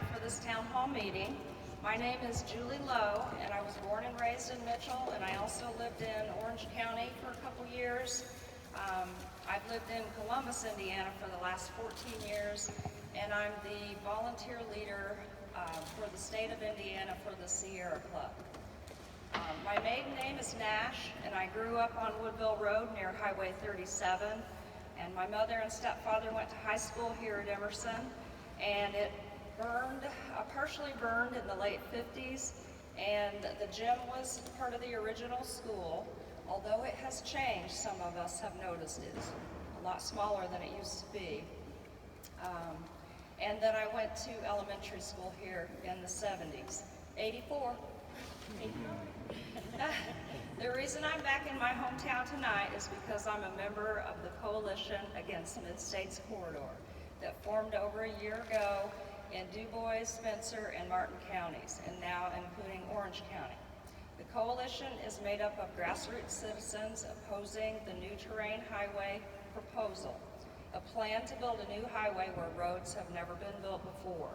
tonight for this town hall meeting. My name is Julie Lowe, and I was born and raised in Mitchell, and I also lived in Orange County for a couple years. I've lived in Columbus, Indiana for the last 14 years, and I'm the volunteer leader for the state of Indiana for the Sierra Club. My maiden name is Nash, and I grew up on Woodville Road near Highway 37, and my mother and stepfather went to high school here at Emerson, and it partially burned in the late 50s, and the gym was part of the original school. Although it has changed, some of us have noticed it's a lot smaller than it used to be. And then I went to elementary school here in the 70s. 84. The reason I'm back in my hometown tonight is because I'm a member of the Coalition Against Mid-States Corridor that formed over a year ago in Du Bois, Spencer, and Martin counties, and now including Orange County. The coalition is made up of grassroots citizens opposing the new terrain highway proposal, a plan to build a new highway where roads have never been built before.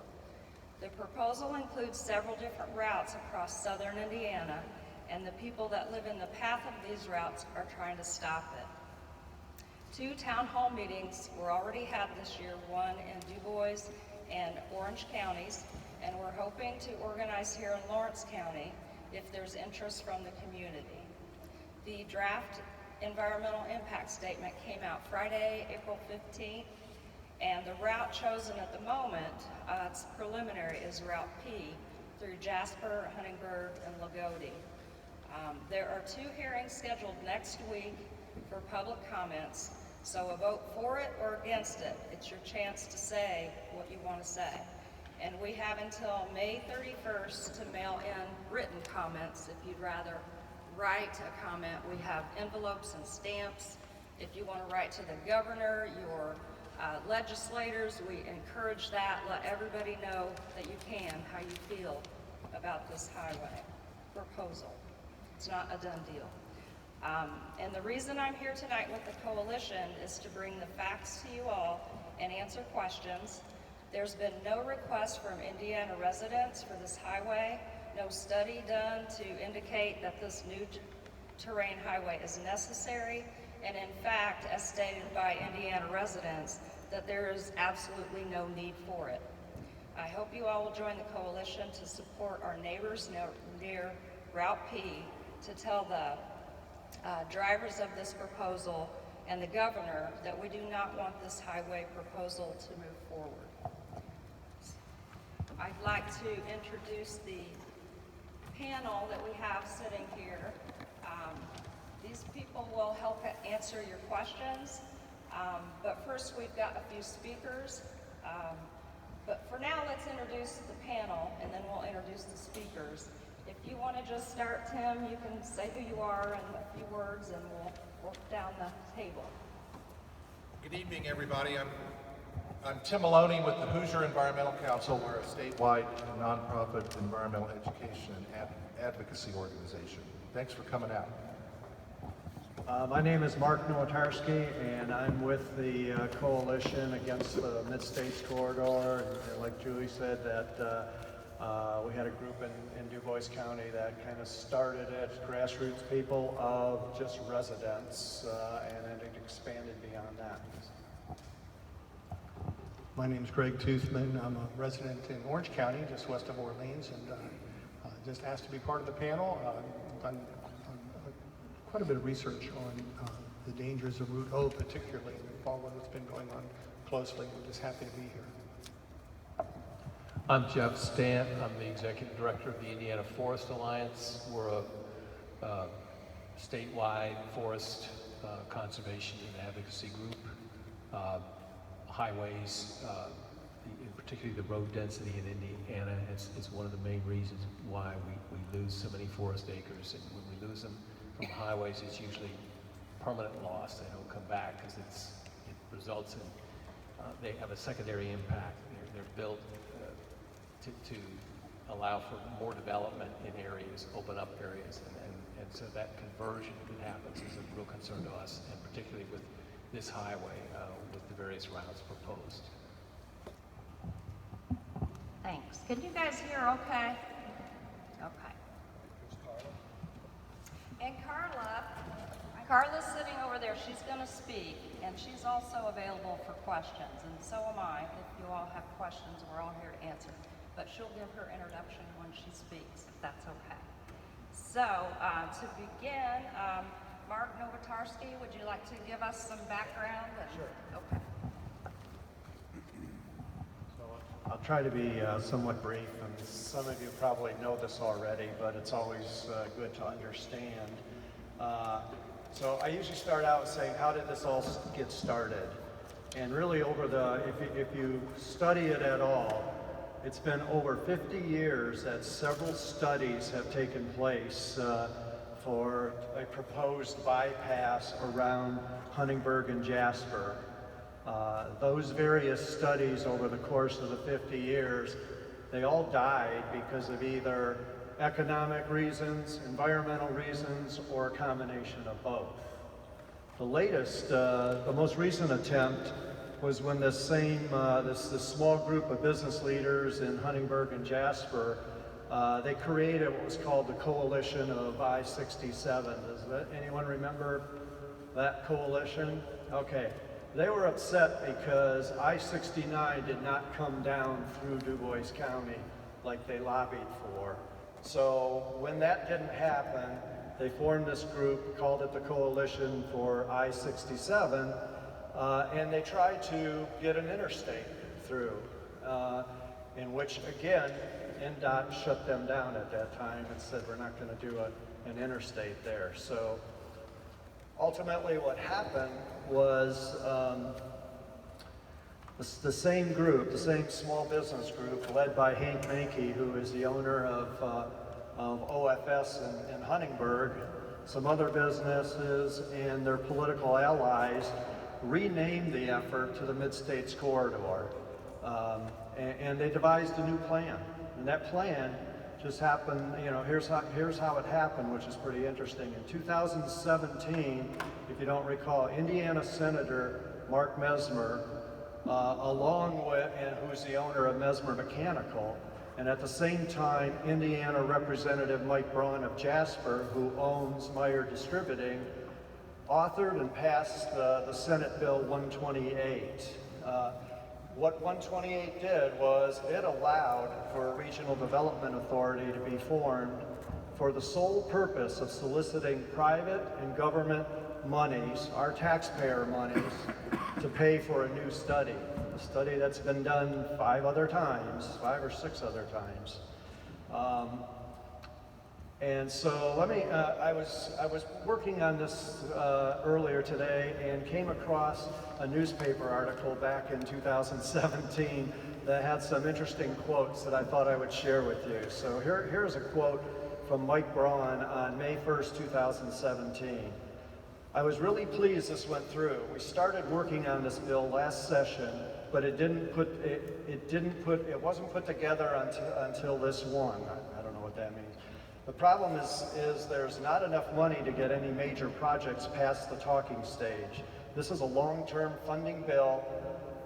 The proposal includes several different routes across southern Indiana, and the people that live in the path of these routes are trying to stop it. 2 town hall meetings were already had this year, one in Du Bois and Orange counties, and we're hoping to organize here in Lawrence County if there's interest from the community. The draft environmental impact statement came out Friday, April 15th, and the route chosen at the moment, it's preliminary, is Route P through Jasper, Huntingburg, and Lagodi. There are 2 hearings scheduled next week for public comments, so a vote for it or against it. It's your chance to say what you want to say. And we have until May 31st to mail in written comments. If you'd rather write a comment, we have envelopes and stamps. If you want to write to the governor, your legislators, we encourage that. Let everybody know that you can, how you feel about this highway proposal. It's not a done deal. And the reason I'm here tonight with the coalition is to bring the facts to you all and answer questions. There's been no request from Indiana residents for this highway, no study done to indicate that this new terrain highway is necessary, and in fact, as stated by Indiana residents, that there is absolutely no need for it. I hope you all will join the coalition to support our neighbors near Route P to tell the drivers of this proposal and the governor that we do not want this highway proposal to move forward. I'd like to introduce the panel that we have sitting here. These people will help answer your questions, but first we've got a few speakers. But for now, let's introduce the panel, and then we'll introduce the speakers. If you want to just start, Tim, you can say who you are and a few words, and we'll work down the table. Good evening, everybody. I'm Tim Maloney with the Hoosier Environmental Council. We're a statewide nonprofit environmental education and advocacy organization. Thanks for coming out. My name is Mark Nowatarski, and I'm with the Coalition Against the Mid-States Corridor. And like Julie said, that we had a group in Du Bois County that kind of started it, grassroots people of just residents, and then it expanded beyond that. My name is Greg Toothman. I'm a resident in Orange County, just west of Orleans, and just asked to be part of the panel. I've done quite a bit of research on the dangers of Route O, particularly, and followed what's been going on closely. We're just happy to be here. I'm Jeff Stant. I'm the Executive Director of the Indiana Forest Alliance. We're a statewide forest conservation and advocacy group. Highways, particularly the road density in Indiana, is one of the main reasons why we lose so many forest acres. And when we lose them from highways, it's usually permanent loss. They don't come back because it results in, they have a secondary impact. They're built to allow for more development in areas, open up areas, and so that conversion that happens is a real concern to us, and particularly with this highway with the various routes proposed. Thanks. Can you guys hear okay? Okay. And Carla's sitting over there. She's going to speak, and she's also available for questions, and so am I. If you all have questions, we're all here to answer. But she'll give her introduction when she speaks, if that's okay. So, to begin, Mark Novotarski, would you like to give us some background? Sure. Okay. I'll try to be somewhat brief, and some of you probably know this already, but it's always good to understand. So I usually start out saying, how did this all get started? And really if you study it at all, it's been over 50 years that several studies have taken place for a proposed bypass around Huntingburg and Jasper. Those various studies over the course of the 50 years, they all died because of either economic reasons, environmental reasons, or a combination of both. The latest, the most recent attempt was when this small group of business leaders in Huntingburg and Jasper, they created what was called the Coalition of I-67. Does anyone remember that coalition? Okay. They were upset because I-69 did not come down through Du Bois County like they lobbied for. So when that didn't happen, they formed this group, called it the Coalition for I-67, and they tried to get an interstate through, in which, again, NDOT shut them down at that time and said, we're not going to do an interstate there. So ultimately what happened was the same group, the same small business group led by Hank Mankey, who is the owner of OFS in Huntingburg, some other businesses and their political allies renamed the effort to the Mid-States Corridor. And they devised a new plan. And that plan just happened, here's how it happened, which is pretty interesting. In 2017, if you don't recall, Indiana Senator Mark Mesmer, who's the owner of Mesmer Mechanical, and at the same time, Indiana Representative Mike Braun of Jasper, who owns Meyer Distributing, authored and passed the Senate Bill 128. What 128 did was it allowed for a regional development authority to be formed for the sole purpose of soliciting private and government monies, our taxpayer monies, to pay for a new study. A study that's been done 5 or 6 other times. And so I was working on this earlier today and came across a newspaper article back in 2017 that had some interesting quotes that I thought I would share with you. So here's a quote from Mike Braun on May 1st, 2017. I was really pleased this went through. We started working on this bill last session, but it wasn't put together until this one. I don't know what that means. The problem is there's not enough money to get any major projects past the talking stage. This is a long-term funding bill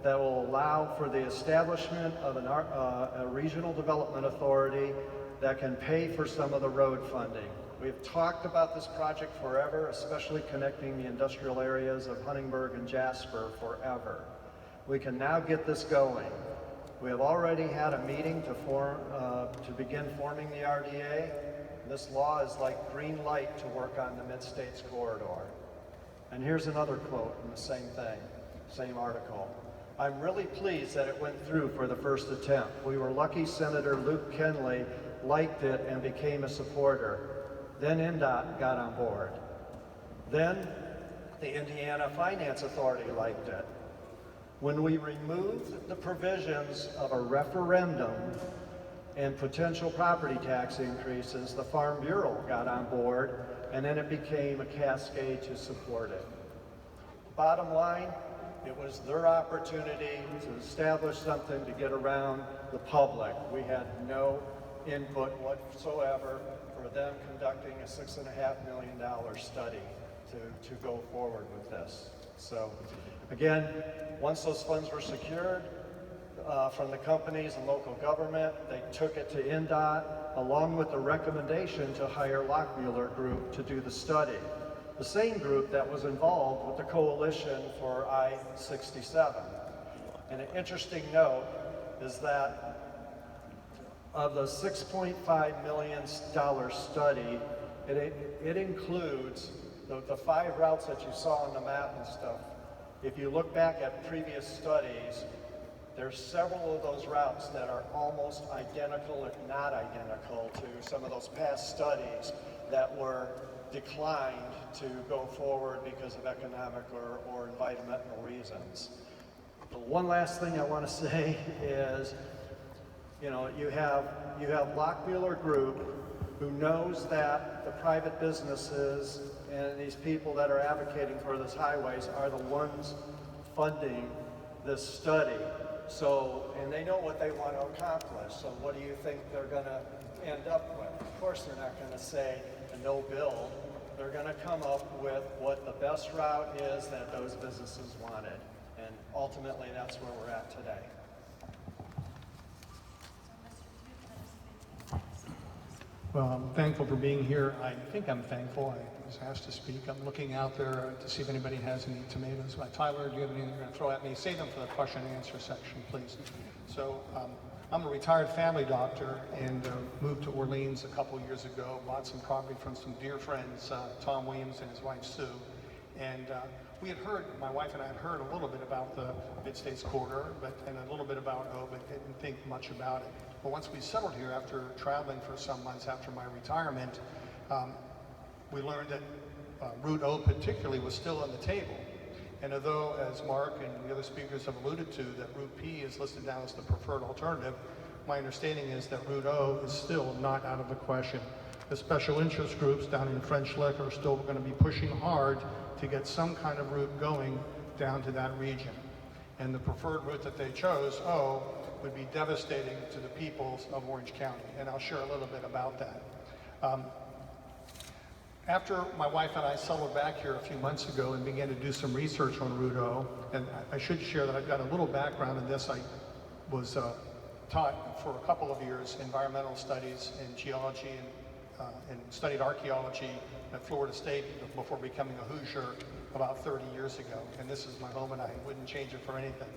that will allow for the establishment of a regional development authority that can pay for some of the road funding. We've talked about this project forever, especially connecting the industrial areas of Huntingburg and Jasper forever. We can now get this going. We have already had a meeting to begin forming the RDA. This law is like green light to work on the Mid-States Corridor. And here's another quote from the same thing, same article. I'm really pleased that it went through for the first attempt. We were lucky Senator Luke Kenley liked it and became a supporter. Then NDOT got on board. Then the Indiana Finance Authority liked it. When we removed the provisions of a referendum and potential property tax increases, the Farm Bureau got on board, and then it became a cascade to support it. Bottom line, it was their opportunity to establish something to get around the public. We had no input whatsoever for them conducting a $6.5 million study to go forward with this. So again, once those funds were secured, from the companies and local government. They took it to NDOT along with the recommendation to hire Lockmuir Group to do the study. The same group that was involved with the coalition for I-67. And an interesting note is that of the $6.5 million study, it includes the 5 routes that you saw on the map and stuff. If you look back at previous studies, there's several of those routes that are almost identical, if not identical, to some of those past studies that were declined to go forward because of economic or environmental reasons. But one last thing I want to say is, you know, you have Lockmuir Group, who knows that the private businesses and these people that are advocating for these highways are the ones funding this study. So, and they know what they want to accomplish. So what do you think they're going to end up with? Of course, they're not going to say a no build. They're going to come up with what the best route is that those businesses wanted. And ultimately, that's where we're at today. Well, I'm thankful for being here. I think I'm thankful. I was asked to speak. I'm looking out there to see if anybody has any tomatoes. Tyler, do you have anything you're going to throw at me? Save them for the question and answer section, please. So I'm a retired family doctor and moved to Orleans a couple years ago, bought some property from some dear friends, Tom Williams and his wife Sue. And we had heard, my wife and I had heard a little bit about the Mid-States Corridor, and a little bit about O, but didn't think much about it. But once we settled here after traveling for some months after my retirement, we learned that Route O particularly was still on the table. And although, as Mark and the other speakers have alluded to, that Route P is listed down as the preferred alternative, my understanding is that Route O is still not out of the question. The special interest groups down in French Lick are still going to be pushing hard to get some kind of route going down to that region. And the preferred route that they chose, O, would be devastating to the peoples of Orange County, and I'll share a little bit about that. After my wife and I settled back here a few months ago and began to do some research on Route O, and I should share that I've got a little background in this. I was taught for a couple of years environmental studies and geology and studied archaeology at Florida State before becoming a Hoosier about 30 years ago, and this is my home and I wouldn't change it for anything.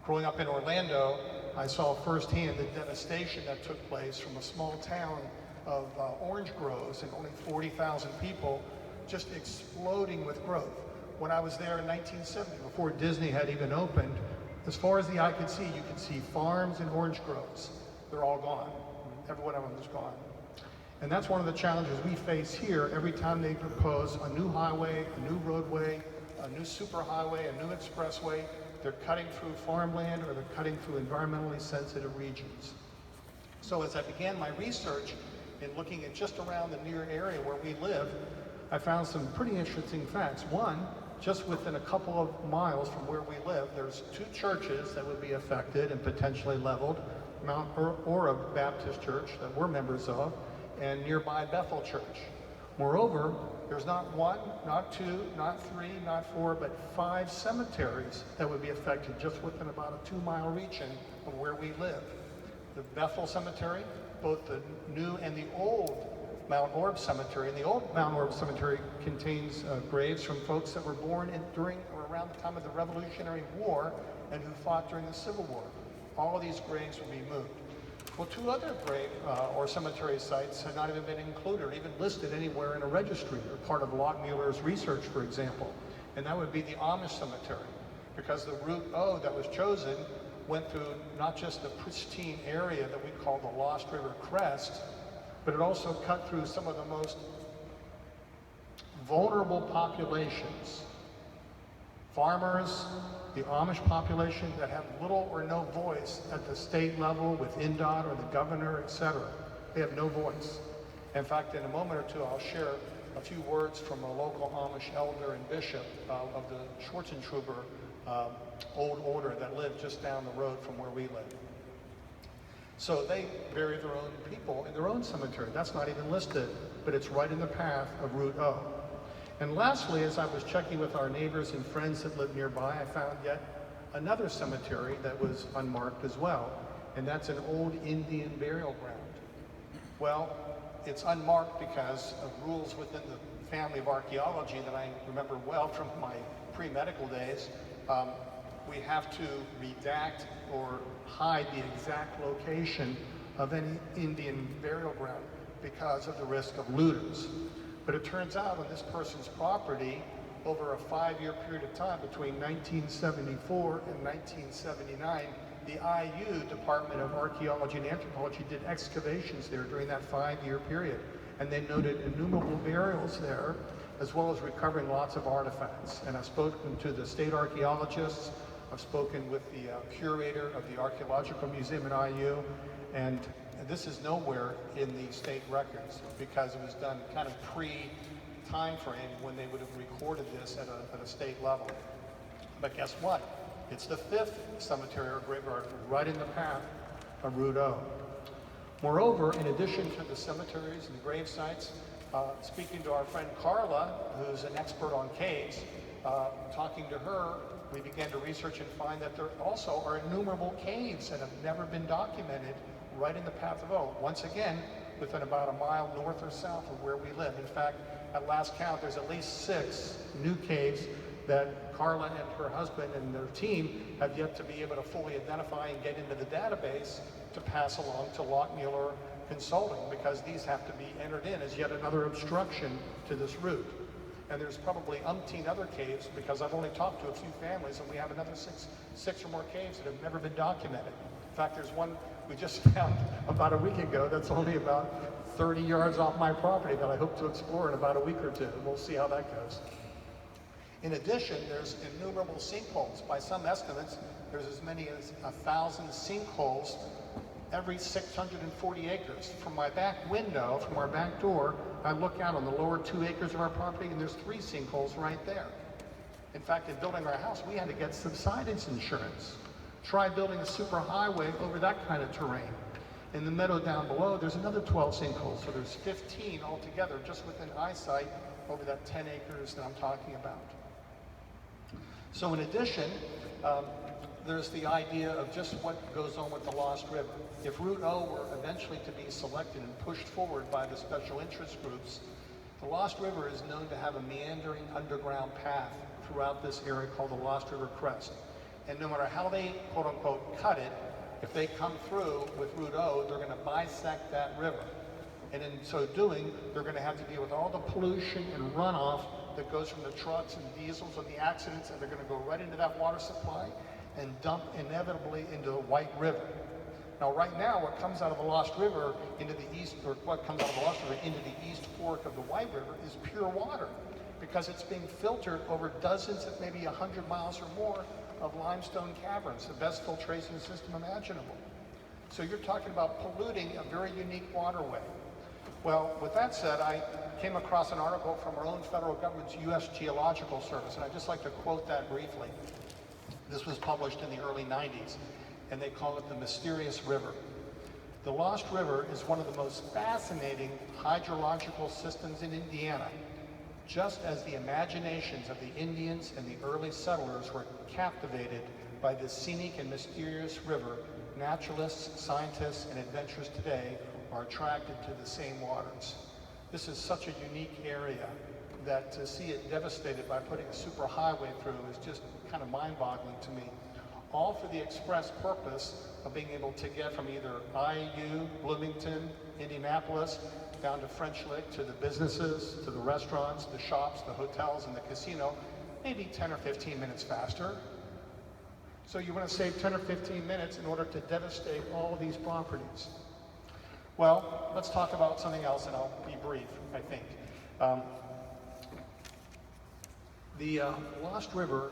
Growing up in Orlando, I saw firsthand the devastation that took place from a small town of orange groves and only 40,000 people just exploding with growth. When I was there in 1970, before Disney had even opened, as far as the eye could see, you could see farms and orange groves. They're all gone. Every one of them is gone. And that's one of the challenges we face here every time they propose a new highway, a new roadway, a new superhighway, a new expressway. They're cutting through farmland or they're cutting through environmentally sensitive regions. So as I began my research in looking at just around the near area where we live, I found some pretty interesting facts. One, just within a couple of miles from where we live, there's 2 churches that would be affected and potentially leveled, Mount Ora Baptist Church that we're members of, and nearby Bethel Church. Moreover, there's not 1, not 2, not 3, not 4, but 5 cemeteries that would be affected just within about a 2-mile region of where we live. The Bethel Cemetery, both the new and the old Mount Orb Cemetery. And the old Mount Orb Cemetery contains graves from folks that were born during or around the time of the Revolutionary War and who fought during the Civil War. All of these graves will be moved. Well, 2 other grave or cemetery sites have not even been included or even listed anywhere in a registry or part of Lockmuir's research, for example. And that would be the Amish Cemetery, because the Route O that was chosen went through not just the pristine area that we call the Lost River Crest, but it also cut through some of the most vulnerable populations. Farmers, the Amish population that have little or no voice at the state level with NDOT or the governor, etc. They have no voice. In fact, in a moment or two, I'll share a few words from a local Amish elder and bishop of the Schwartzentruber old order that lived just down the road from where we live. So they bury their own people in their own cemetery. That's not even listed, but it's right in the path of Route O. And lastly, as I was checking with our neighbors and friends that live nearby, I found yet another cemetery that was unmarked as well, and that's an old Indian burial ground. Well, it's unmarked because of rules within the family of archaeology that I remember well from my pre-medical days. We have to redact or hide the exact location of any Indian burial ground because of the risk of looters. But it turns out on this person's property, over a 5-year period of time between 1974 and 1979, the IU, Department of Archaeology and Anthropology, did excavations there during that 5-year period. And they noted innumerable burials there, as well as recovering lots of artifacts. And I've spoken to the state archaeologists, I've spoken with the curator of the Archaeological Museum at IU, and this is nowhere in the state records because it was done kind of pre-time frame when they would have recorded this at a state level. But guess what? It's the 5th cemetery or graveyard right in the path of Route O. Moreover, in addition to the cemeteries and the grave sites, speaking to our friend Carla, who's an expert on caves, talking to her, we began to research and find that there also are innumerable caves that have never been documented right in the path of O. Once again, within about a mile north or south of where we live. In fact, at last count, there's at least 6 new caves that Carla and her husband and their team have yet to be able to fully identify and get into the database to pass along to Lockmuir Consulting, because these have to be entered in as yet another obstruction to this route. And there's probably umpteen other caves, because I've only talked to a few families, and we have another six or more caves that have never been documented. In fact, there's one we just found about a week ago that's only about 30 yards off my property that I hope to explore in about a week or two. We'll see how that goes. In addition, there's innumerable sinkholes. By some estimates, there's as many as 1,000 sinkholes every 640 acres. From my back window, from our back door, I look out on the lower 2 acres of our property, and there's 3 sinkholes right there. In fact, in building our house, we had to get subsidence insurance. Try building a superhighway over that kind of terrain. In the meadow down below, there's another 12 sinkholes, so there's 15 altogether just within eyesight over that 10 acres that I'm talking about. So in addition, there's the idea of just what goes on with the Lost River. If Route O were eventually to be selected and pushed forward by the special interest groups, the Lost River is known to have a meandering underground path throughout this area called the Lost River Crest. And no matter how they, quote unquote, cut it, if they come through with Route O, they're going to bisect that river. And in so doing, they're going to have to deal with all the pollution and runoff that goes from the trucks and diesels and the accidents, and they're going to go right into that water supply and dump inevitably into the White River. Now, right now, what comes out of the Lost River into the east, or what comes out of the Lost River into the east fork of the White River is pure water, because it's being filtered over dozens, if maybe 100 miles or more, of limestone caverns, the best filtration system imaginable. So you're talking about polluting a very unique waterway. Well, with that said, I came across an article from our own federal government's U.S. Geological Service, and I'd just like to quote that briefly. This was published in the early 90s, and they call it the Mysterious River. The Lost River is one of the most fascinating hydrological systems in Indiana, just as the imaginations of the Indians and the early settlers were captivated by this scenic and mysterious river. Naturalists, scientists, and adventurers today are attracted to the same waters. This is such a unique area that to see it devastated by putting a superhighway through is just kind of mind-boggling to me. All for the express purpose of being able to get from either IU, Bloomington, Indianapolis, down to French Lick, to the businesses, to the restaurants, the shops, the hotels, and the casino, maybe 10 or 15 minutes faster. So you want to save 10 or 15 minutes in order to devastate all of these properties. Well, let's talk about something else, and I'll be brief, I think. The Lost River,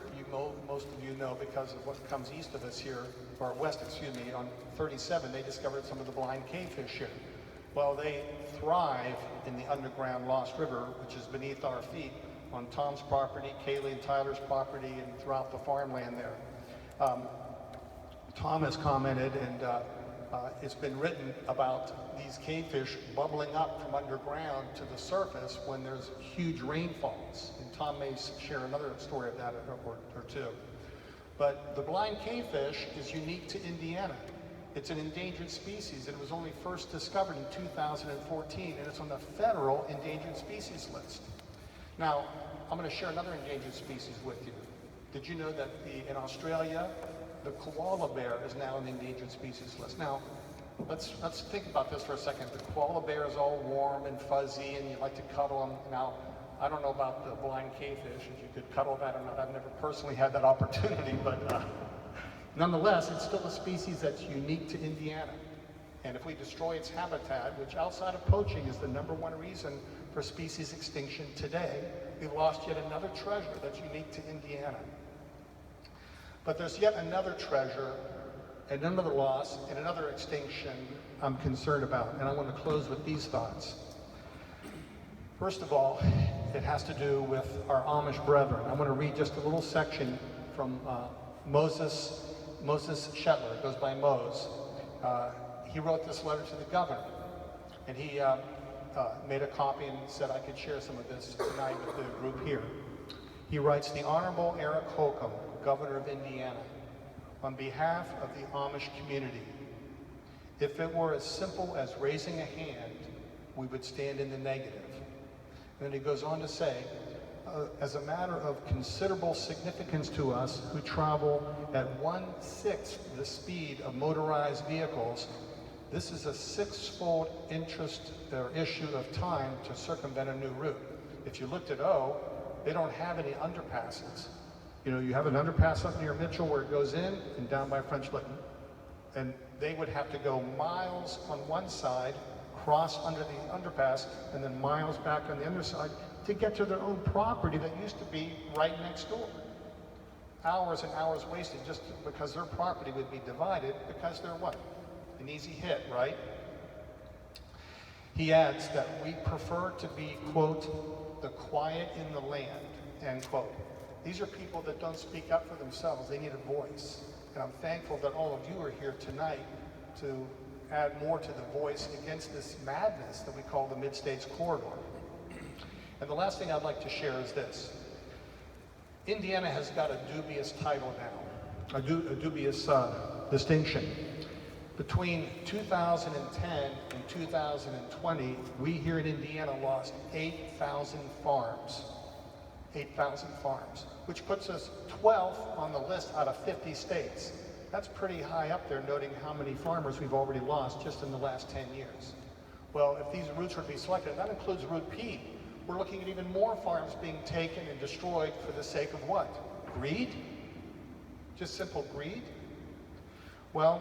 most of you know because of what comes east of us here, or west, excuse me, on 37, they discovered some of the blind cavefish here. Well, they thrive in the underground Lost River, which is beneath our feet, on Tom's property, Kaylee and Tyler's property, and throughout the farmland there. Tom has commented, and it's been written about these cavefish bubbling up from underground to the surface when there's huge rainfalls. And Tom may share another story of that or two. But the blind cavefish is unique to Indiana. It's an endangered species, and it was only first discovered in 2014, and it's on the federal endangered species list. Now, I'm going to share another endangered species with you. Did you know that in Australia, the koala bear is now on the endangered species list? Now, let's think about this for a second. The koala bear is all warm and fuzzy, and you like to cuddle them. Now, I don't know about the blind cavefish, if you could cuddle that or not. I've never personally had that opportunity, but nonetheless, it's still a species that's unique to Indiana. And if we destroy its habitat, which outside of poaching is the #1 reason for species extinction today, we've lost yet another treasure that's unique to Indiana. But there's yet another treasure, and another loss, and another extinction I'm concerned about. And I want to close with these thoughts. First of all, it has to do with our Amish brethren. I want to read just a little section from Moses Shetler. It goes by Mose. He wrote this letter to the governor, and he made a copy and said I could share some of this tonight with the group here. He writes, "The Honorable Eric Holcomb, Governor of Indiana, on behalf of the Amish community, if it were as simple as raising a hand, we would stand in the negative." And then he goes on to say, as a matter of considerable significance to us who travel at 1/6 the speed of motorized vehicles, this is a 6-fold interest or issue of time to circumvent a new route. If you looked at O, they don't have any underpasses. You know, you have an underpass up near Mitchell where it goes in and down by French Lick. And they would have to go miles on one side, cross under the underpass, and then miles back on the other side to get to their own property that used to be right next door. Hours and hours wasted just because their property would be divided because they're what? An easy hit, right? He adds that we prefer to be, quote, the quiet in the land, end quote. These are people that don't speak up for themselves. They need a voice. And I'm thankful that all of you are here tonight to add more to the voice against this madness that we call the Mid-States Corridor. And the last thing I'd like to share is this. Indiana has got a dubious title now, a dubious distinction. Between 2010 and 2020, we here in Indiana lost 8,000 farms. 8,000 farms, which puts us 12th on the list out of 50 states. That's pretty high up there, noting how many farmers we've already lost just in the last 10 years. Well, if these routes were to be selected, that includes Route P. We're looking at even more farms being taken and destroyed for the sake of what? Greed? Just simple greed? Well,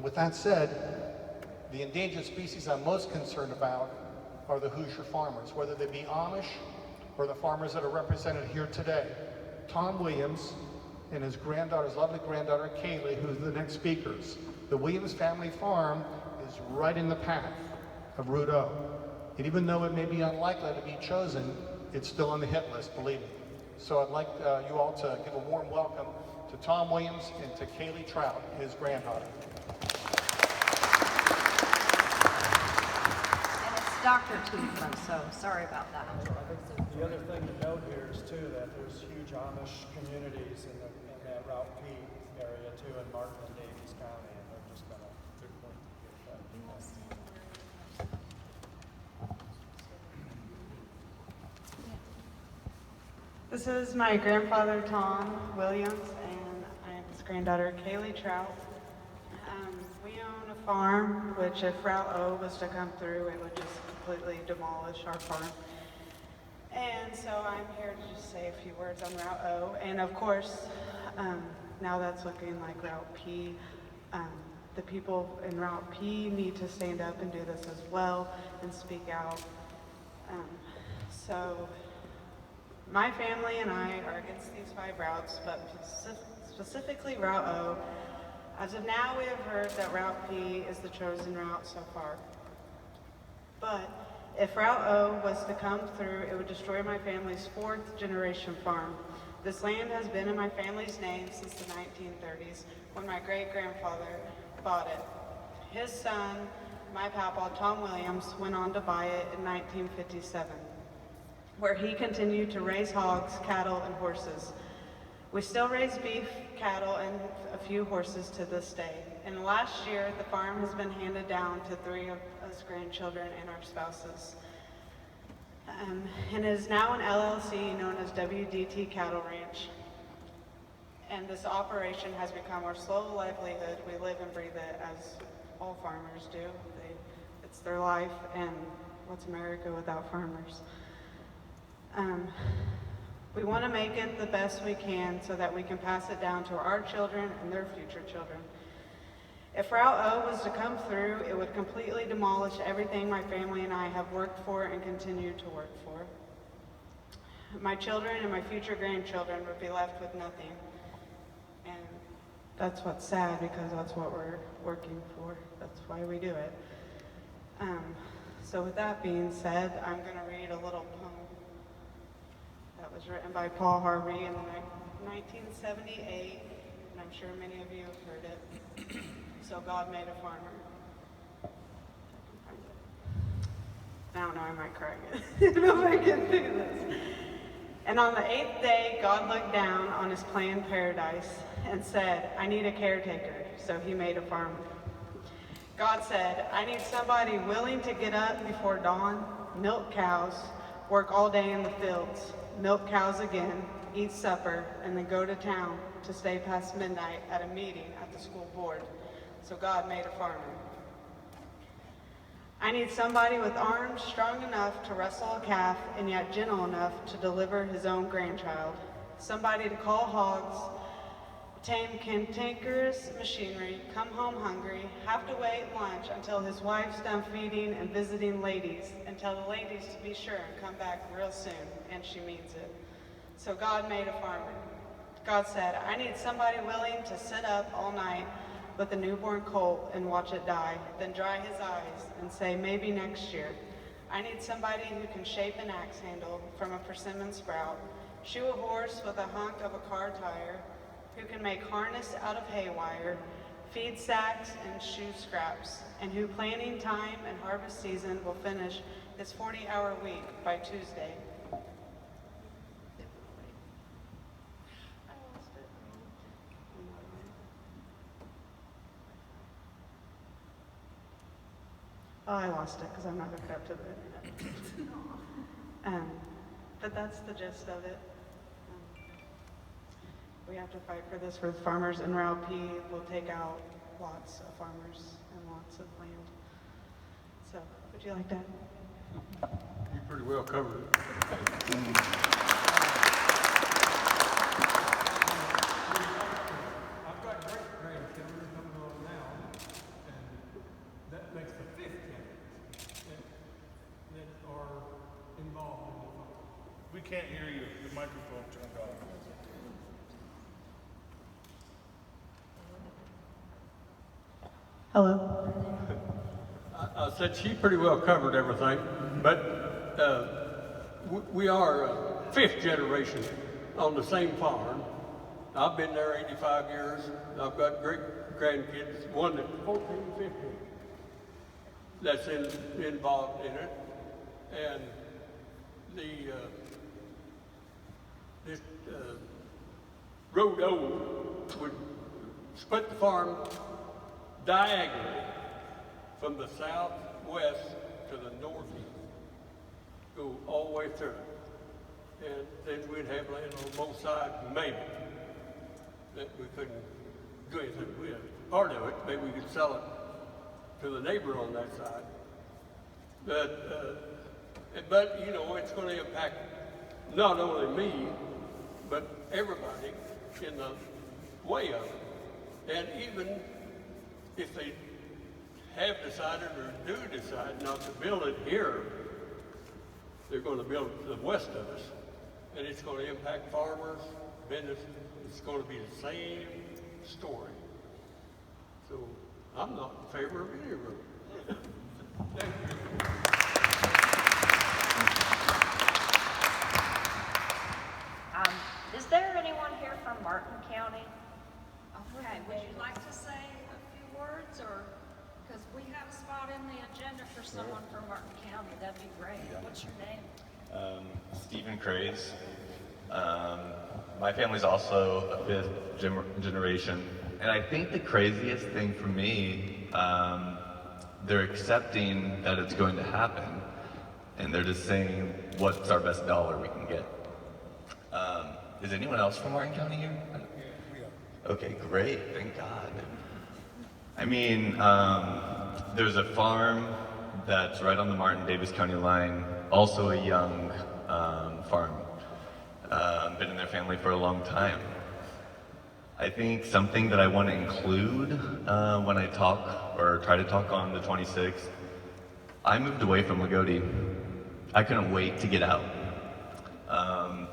with that said, the endangered species I'm most concerned about are the Hoosier farmers, whether they be Amish or the farmers that are represented here today. Tom Williams and his granddaughter, his lovely granddaughter, Kaylee, who's the next speakers. The Williams family farm is right in the path of Route O. And even though it may be unlikely to be chosen, it's still on the hit list, believe me. So I'd like you all to give a warm welcome to Tom Williams and to Kaylee Trout, his granddaughter. And it's Dr. Toothman, so sorry about that. The other thing to note here is too that there's huge Amish communities in that Route P area too, in Martin and Davies County, and they're just gonna, they're going to be affected. This is my grandfather, Tom Williams, and I am his granddaughter, Kaylee Trout. We own a farm, which if Route O was to come through, it would just completely demolish our farm. And so I'm here to just say a few words on Route O. And of course, now that's looking like Route P. The people in Route P need to stand up and do this as well and speak out. So my family and I are against these 5 routes, but specifically Route O. As of now, we have heard that Route P is the chosen route so far. But if Route O was to come through, it would destroy my family's 4th generation farm. This land has been in my family's name since the 1930s, when my great-grandfather bought it. His son, my papa, Tom Williams, went on to buy it in 1957, where he continued to raise hogs, cattle, and horses. We still raise beef, cattle, and a few horses to this day. And last year, the farm has been handed down to 3 of us grandchildren and our spouses. And it is now an LLC known as WDT Cattle Ranch. And this operation has become our sole livelihood. We live and breathe it as all farmers do. It's their life, and what's America without farmers? We want to make it the best we can so that we can pass it down to our children and their future children. If Route O was to come through, it would completely demolish everything my family and I have worked for and continue to work for. My children and my future grandchildren would be left with nothing. And that's what's sad, because that's what we're working for. That's why we do it. So with that being said, I'm going to read a little poem that was written by Paul Harvey in 1978, and I'm sure many of you have heard it. So God made a farmer. I don't know, I might cry again if I can do this. And on the 8th day, God looked down on his planned paradise and said, I need a caretaker. So he made a farmer. God said, I need somebody willing to get up before dawn, milk cows, work all day in the fields, milk cows again, eat supper, and then go to town to stay past midnight at a meeting at the school board. So God made a farmer. I need somebody with arms strong enough to wrestle a calf and yet gentle enough to deliver his own grandchild. Somebody to call hogs, tame cantankerous machinery, come home hungry, have to wait lunch until his wife's done feeding and visiting ladies, and tell the ladies to be sure and come back real soon, and she means it. So God made a farmer. God said, I need somebody willing to sit up all night with a newborn colt and watch it die, then dry his eyes and say, maybe next year. I need somebody who can shape an axe handle from a persimmon sprout, shoe a horse with a hunk of a car tire, who can make harness out of hay wire, feed sacks and shoe scraps, and who planting time and harvest season will finish his 40-hour week by Tuesday. Oh, I lost it because I'm not hooked up to the internet. But that's the gist of it. We have to fight for this for farmers, and Route P will take out lots of farmers and lots of land. So, would you like that? You pretty well covered it. I've got great grandchildren coming on now, and that makes the 5th generation that are involved in the farm. We can't hear you. The microphone turned off. Hello. I said she pretty well covered everything, but we are 5th generation on the same farm. I've been there 85 years. I've got great grandkids, one that's 14, 15, that's involved in it. And this Road O would split the farm diagonally from the southwest to the northeast, go all the way through. And then we'd have land on both sides, maybe, that we couldn't do anything with. Part of it, maybe we could sell it to the neighbor on that side. But you know, it's going to impact not only me, but everybody in the way of it. And even if they have decided or do decide not to build it here, they're going to build it to the west of us. And it's going to impact farmers, business. It's going to be the same story. So I'm not in favor of any of it. Thank you. Is there anyone here from Martin County? Okay, would you like to say a few words, or, because we have a spot in the agenda for someone from Martin County, that'd be great. What's your name? Stephen Craze. My family's also a fifth generation, and I think the craziest thing for me, they're accepting that it's going to happen, and they're just saying, what's our best dollar we can get? Is anyone else from Martin County here? Okay, great, thank God. I mean, there's a farm that's right on the Martin-Davis County line, also a young farm. Been in their family for a long time. I think something that I want to include when I talk or try to talk on the 26th, I moved away from Lagodi. I couldn't wait to get out. I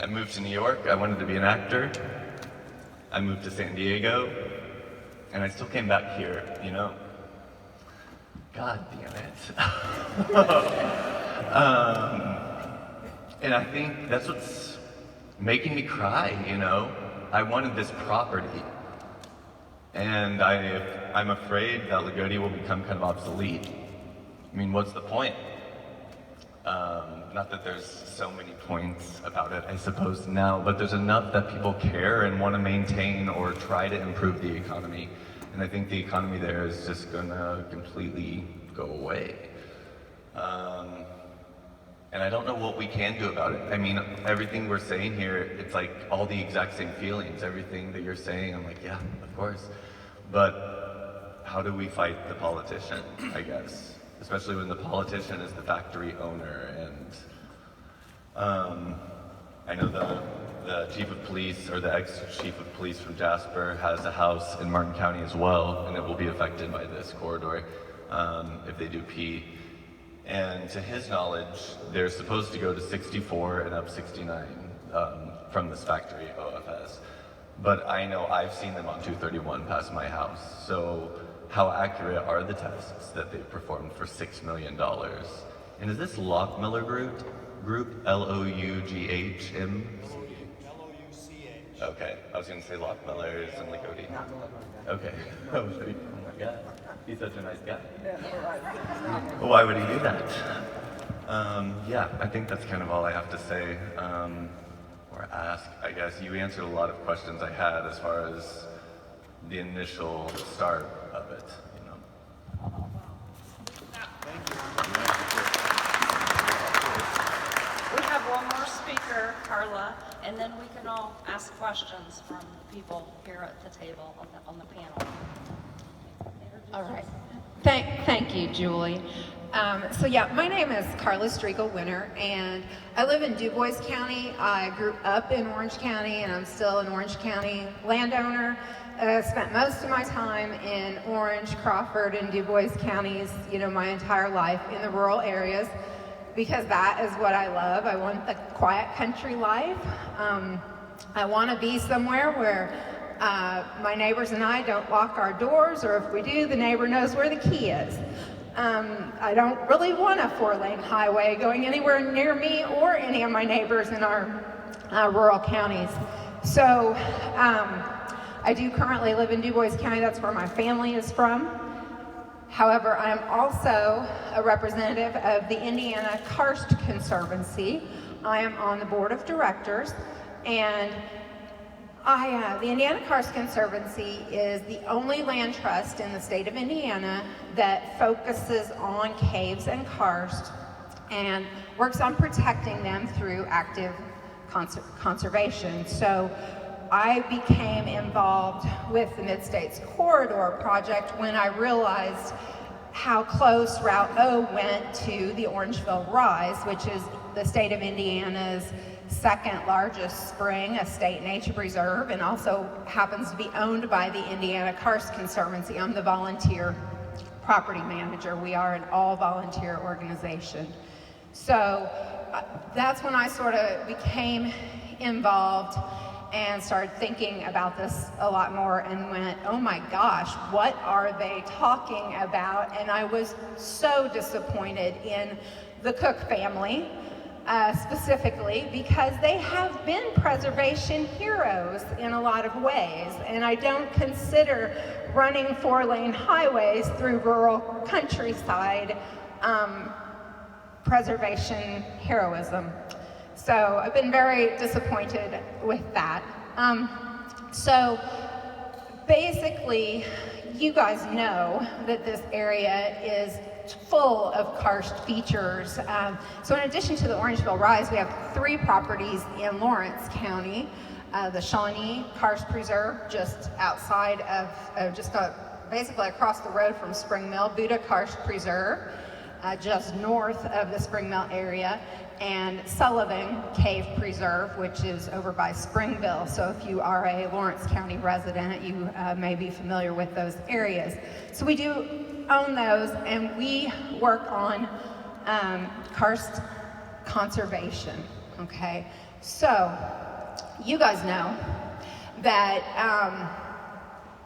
moved to New York, I wanted to be an actor. I moved to San Diego, and I still came back here, you know? God damn it. And I think that's what's making me cry, you know? I wanted this property. And I'm afraid that Lagodi will become kind of obsolete. I mean, what's the point? Not that there's so many points about it, I suppose now, but there's enough that people care and want to maintain or try to improve the economy. And I think the economy there is just gonna completely go away. And I don't know what we can do about it. I mean, everything we're saying here, it's like all the exact same feelings. Everything that you're saying, I'm like, yeah, of course. But how do we fight the politician, I guess? Especially when the politician is the factory owner. And I know the chief of police, or the ex-chief of police from Jasper, has a house in Martin County as well, and it will be affected by this corridor if they do P. And to his knowledge, they're supposed to go to 64 and up 69 from this factory, OFS. But I know I've seen them on 231 past my house. So how accurate are the tests that they've performed for $6 million? And is this Lochmiller Group? L-O-U-G-H-M? L-O-U-C-H. Okay, I was gonna say Lochmiller is in Lagodi. Okay, oh my God, he's such a nice guy. Why would he do that? Yeah, I think that's kind of all I have to say, or ask, I guess. You answered a lot of questions I had as far as the initial start of it, you know. We have one more speaker, Carla, and then we can all ask questions from people here at the table on the panel. All right. Thank you, Julie. So yeah, my name is Carla Striegel-Winter, and I live in Du Bois County. I grew up in Orange County, and I'm still an Orange County landowner. Spent most of my time in Orange, Crawford, and Du Bois counties, you know, my entire life in the rural areas, because that is what I love. I want the quiet country life. I want to be somewhere where my neighbors and I don't lock our doors, or if we do, the neighbor knows where the key is. I don't really want a 4-lane highway going anywhere near me or any of my neighbors in our rural counties. So I do currently live in Du Bois County. That's where my family is from. However, I am also a representative of the Indiana Karst Conservancy. I am on the board of directors, and the Indiana Karst Conservancy is the only land trust in the state of Indiana that focuses on caves and karst and works on protecting them through active conservation. So I became involved with the Mid-States Corridor project when I realized how close Route O went to the Orangeville Rise, which is the state of Indiana's second largest spring, a state nature preserve, and also happens to be owned by the Indiana Karst Conservancy. I'm the volunteer property manager. We are an all-volunteer organization. So that's when I sort of became involved and started thinking about this a lot more and went, oh my gosh, what are they talking about? And I was so disappointed in the Cook family, specifically, because they have been preservation heroes in a lot of ways. And I don't consider running 4-lane highways through rural countryside preservation heroism. So I've been very disappointed with that. So basically, you guys know that this area is full of karst features. So in addition to the Orangeville Rise, we have 3 properties in Lawrence County. The Shawnee Karst Preserve, just outside of, basically across the road from Spring Mill, Buddha Karst Preserve, just north of the Spring Mill area, and Sullivan Cave Preserve, which is over by Springville. So if you are a Lawrence County resident, you may be familiar with those areas. So we do own those, and we work on karst conservation, okay? So you guys know that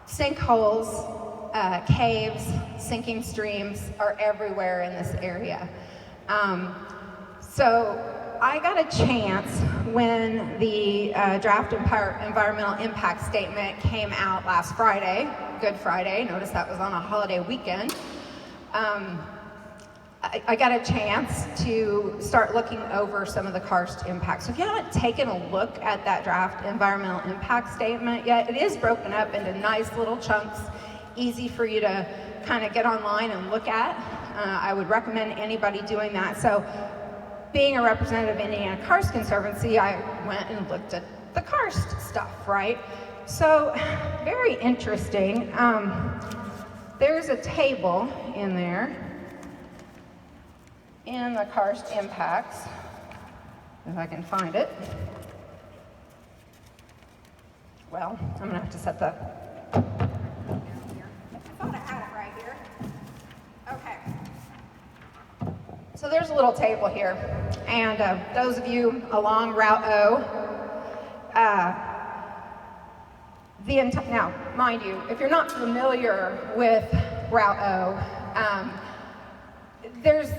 sinkholes, caves, sinking streams are everywhere in this area. So I got a chance when the draft environmental impact statement came out last Friday, Good Friday. Notice that was on a holiday weekend. I got a chance to start looking over some of the karst impacts. So if you haven't taken a look at that draft environmental impact statement yet, it is broken up into nice little chunks, easy for you to kind of get online and look at. I would recommend anybody doing that. So being a representative of Indiana Karst Conservancy, I went and looked at the karst stuff, right? So very interesting. There's a table in there in the karst impacts, if I can find it. Well, I'm gonna have to set the, I thought I had it right here. Okay. So there's a little table here, and those of you along Route O, now, mind you, if you're not familiar with Route O, there's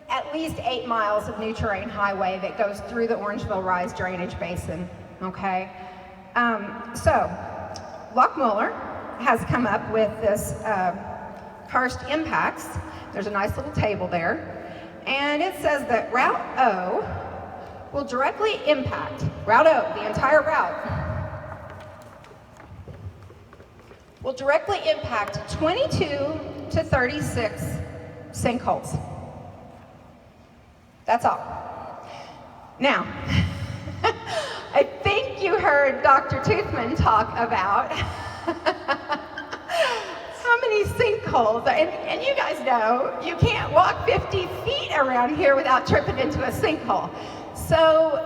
at least 8 miles of new terrain highway that goes through the Orangeville Rise drainage basin, okay? So, Lockmuller has come up with this karst impacts. There's a nice little table there, and it says that Route O will directly impact, Route O, the entire route, will directly impact 22 to 36 sinkholes. That's all. Now, I think you heard Dr. Toothman talk about how many sinkholes, and you guys know you can't walk 50 feet around here without tripping into a sinkhole. So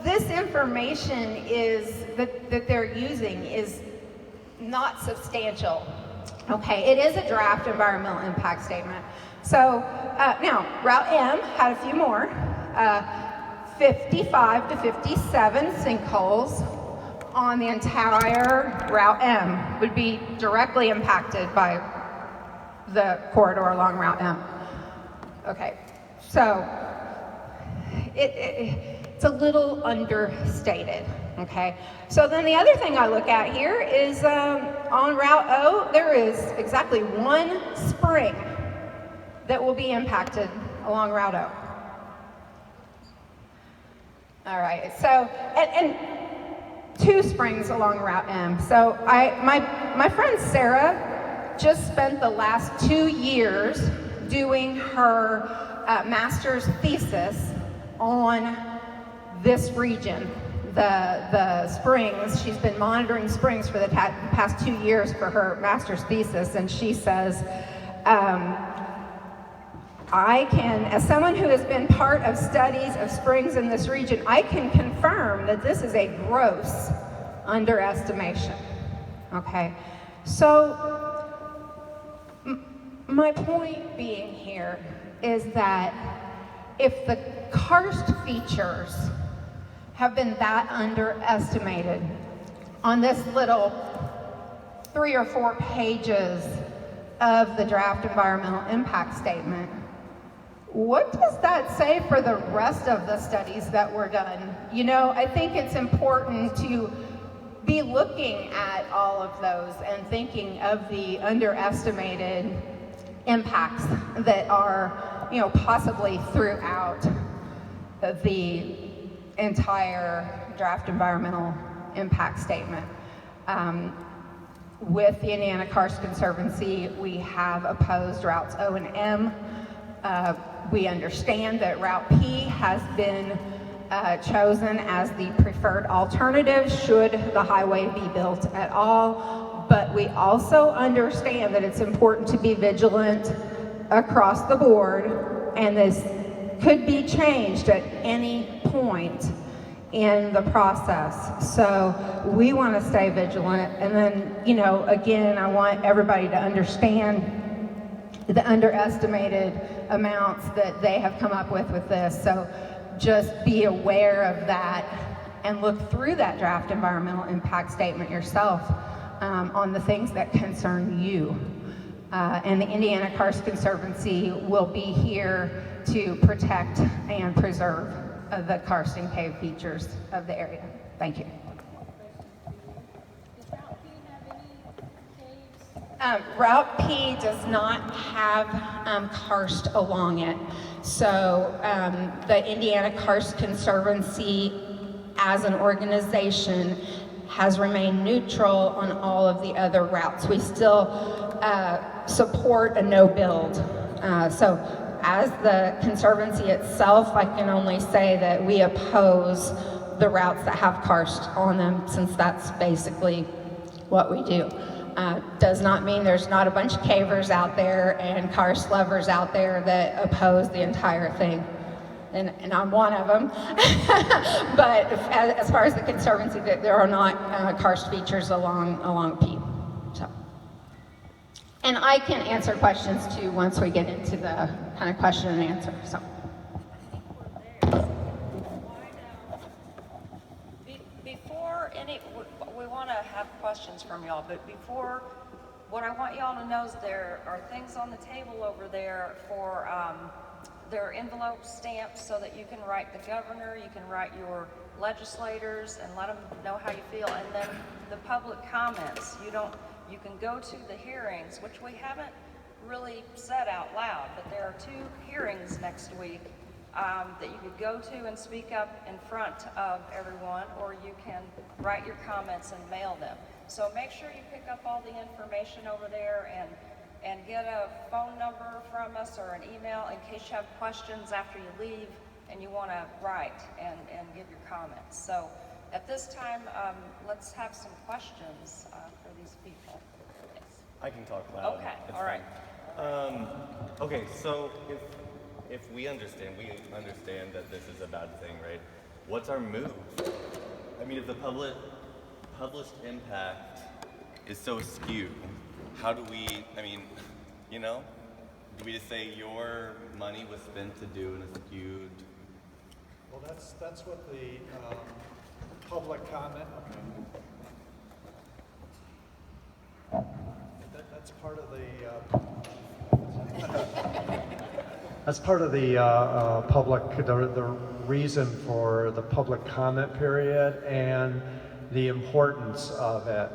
this information is that they're using is not substantial. Okay, it is a draft environmental impact statement. So now, Route M had a few more, 55 to 57 sinkholes on the entire Route M would be directly impacted by the corridor along Route M. Okay, so it's a little understated, okay? So then the other thing I look at here is on Route O, there is exactly one spring that will be impacted along Route O. All right, so, and 2 springs along Route M. So my friend Sarah just spent the last 2 years doing her master's thesis on this region, the springs. She's been monitoring springs for the past 2 years for her master's thesis, and she says, I can, as someone who has been part of studies of springs in this region, I can confirm that this is a gross underestimation, okay? So, my point being here is that if the karst features have been that underestimated on this little 3 or 4 pages of the draft environmental impact statement, what does that say for the rest of the studies that were done? You know, I think it's important to be looking at all of those and thinking of the underestimated impacts that are, you know, possibly throughout the entire draft environmental impact statement. With the Indiana Karst Conservancy, we have opposed routes O and M. We understand that Route P has been chosen as the preferred alternative should the highway be built at all, but we also understand that it's important to be vigilant across the board, and this could be changed at any point in the process. So we want to stay vigilant, and then, you know, again, I want everybody to understand the underestimated amounts that they have come up with this. So just be aware of that and look through that draft environmental impact statement yourself on the things that concern you. And the Indiana Karst Conservancy will be here to protect and preserve the karsting cave features of the area. Thank you. Route P does not have karst along it. So the Indiana Karst Conservancy as an organization has remained neutral on all of the other routes. We still support a no build. So as the Conservancy itself, I can only say that we oppose the routes that have karst on them, since that's basically what we do. Does not mean there's not a bunch of cavers out there and karst lovers out there that oppose the entire thing. And I'm one of them. But as far as the Conservancy, there are not karst features along P. So. And I can answer questions too once we get into the kind of question and answer. So. Before we want to have questions from y'all, but before, what I want y'all to know is there are things on the table over there for, there are envelope stamps so that you can write the governor, you can write your legislators and let them know how you feel, and then the public comments. You can go to the hearings, which we haven't really said out loud, but there are 2 hearings next week that you could go to and speak up in front of everyone, or you can write your comments and mail them. So make sure you pick up all the information over there and get a phone number from us or an email in case you have questions after you leave and you want to write and give your comments. So at this time, let's have some questions for these people. Yes. I can talk loud. Okay, It's all right. fine. Okay, so if we understand that this is a bad thing, right? What's our move? I mean, if the published impact is so skewed, how do we, I mean, you know, do we just say your money was spent to do in a skewed? Well, that's what the public comment. That's part of the public, the reason for the public comment period and the importance of it.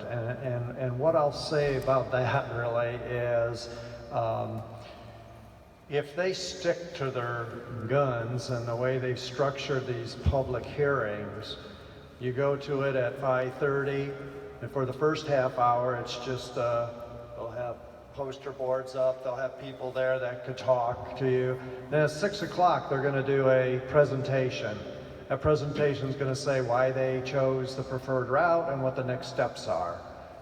And what I'll say about that really is, if they stick to their guns and the way they've structured these public hearings, you go to it at 5:30, and for the first half hour, it's just, they'll have poster boards up, they'll have people there that could talk to you. Then at 6 o'clock, they're gonna do a presentation. That presentation is gonna say why they chose the preferred route and what the next steps are.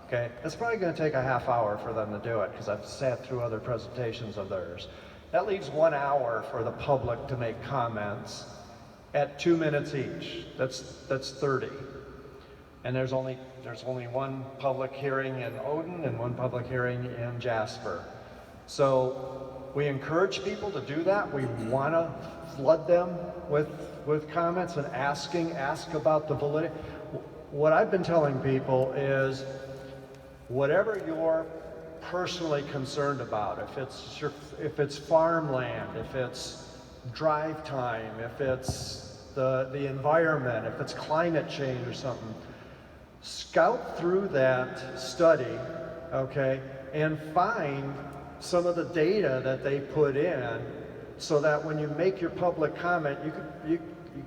Okay, it's probably gonna take a half hour for them to do it, because I've sat through other presentations of theirs. That leaves 1 hour for the public to make comments at 2 minutes each. That's 30. And there's only one public hearing in Odin and one public hearing in Jasper. So we encourage people to do that. We want to flood them with comments and ask about the validity. What I've been telling people is, whatever you're personally concerned about, if it's farmland, if it's drive time, if it's the environment, if it's climate change or something, scout through that study, okay, and find some of the data that they put in, so that when you make your public comment,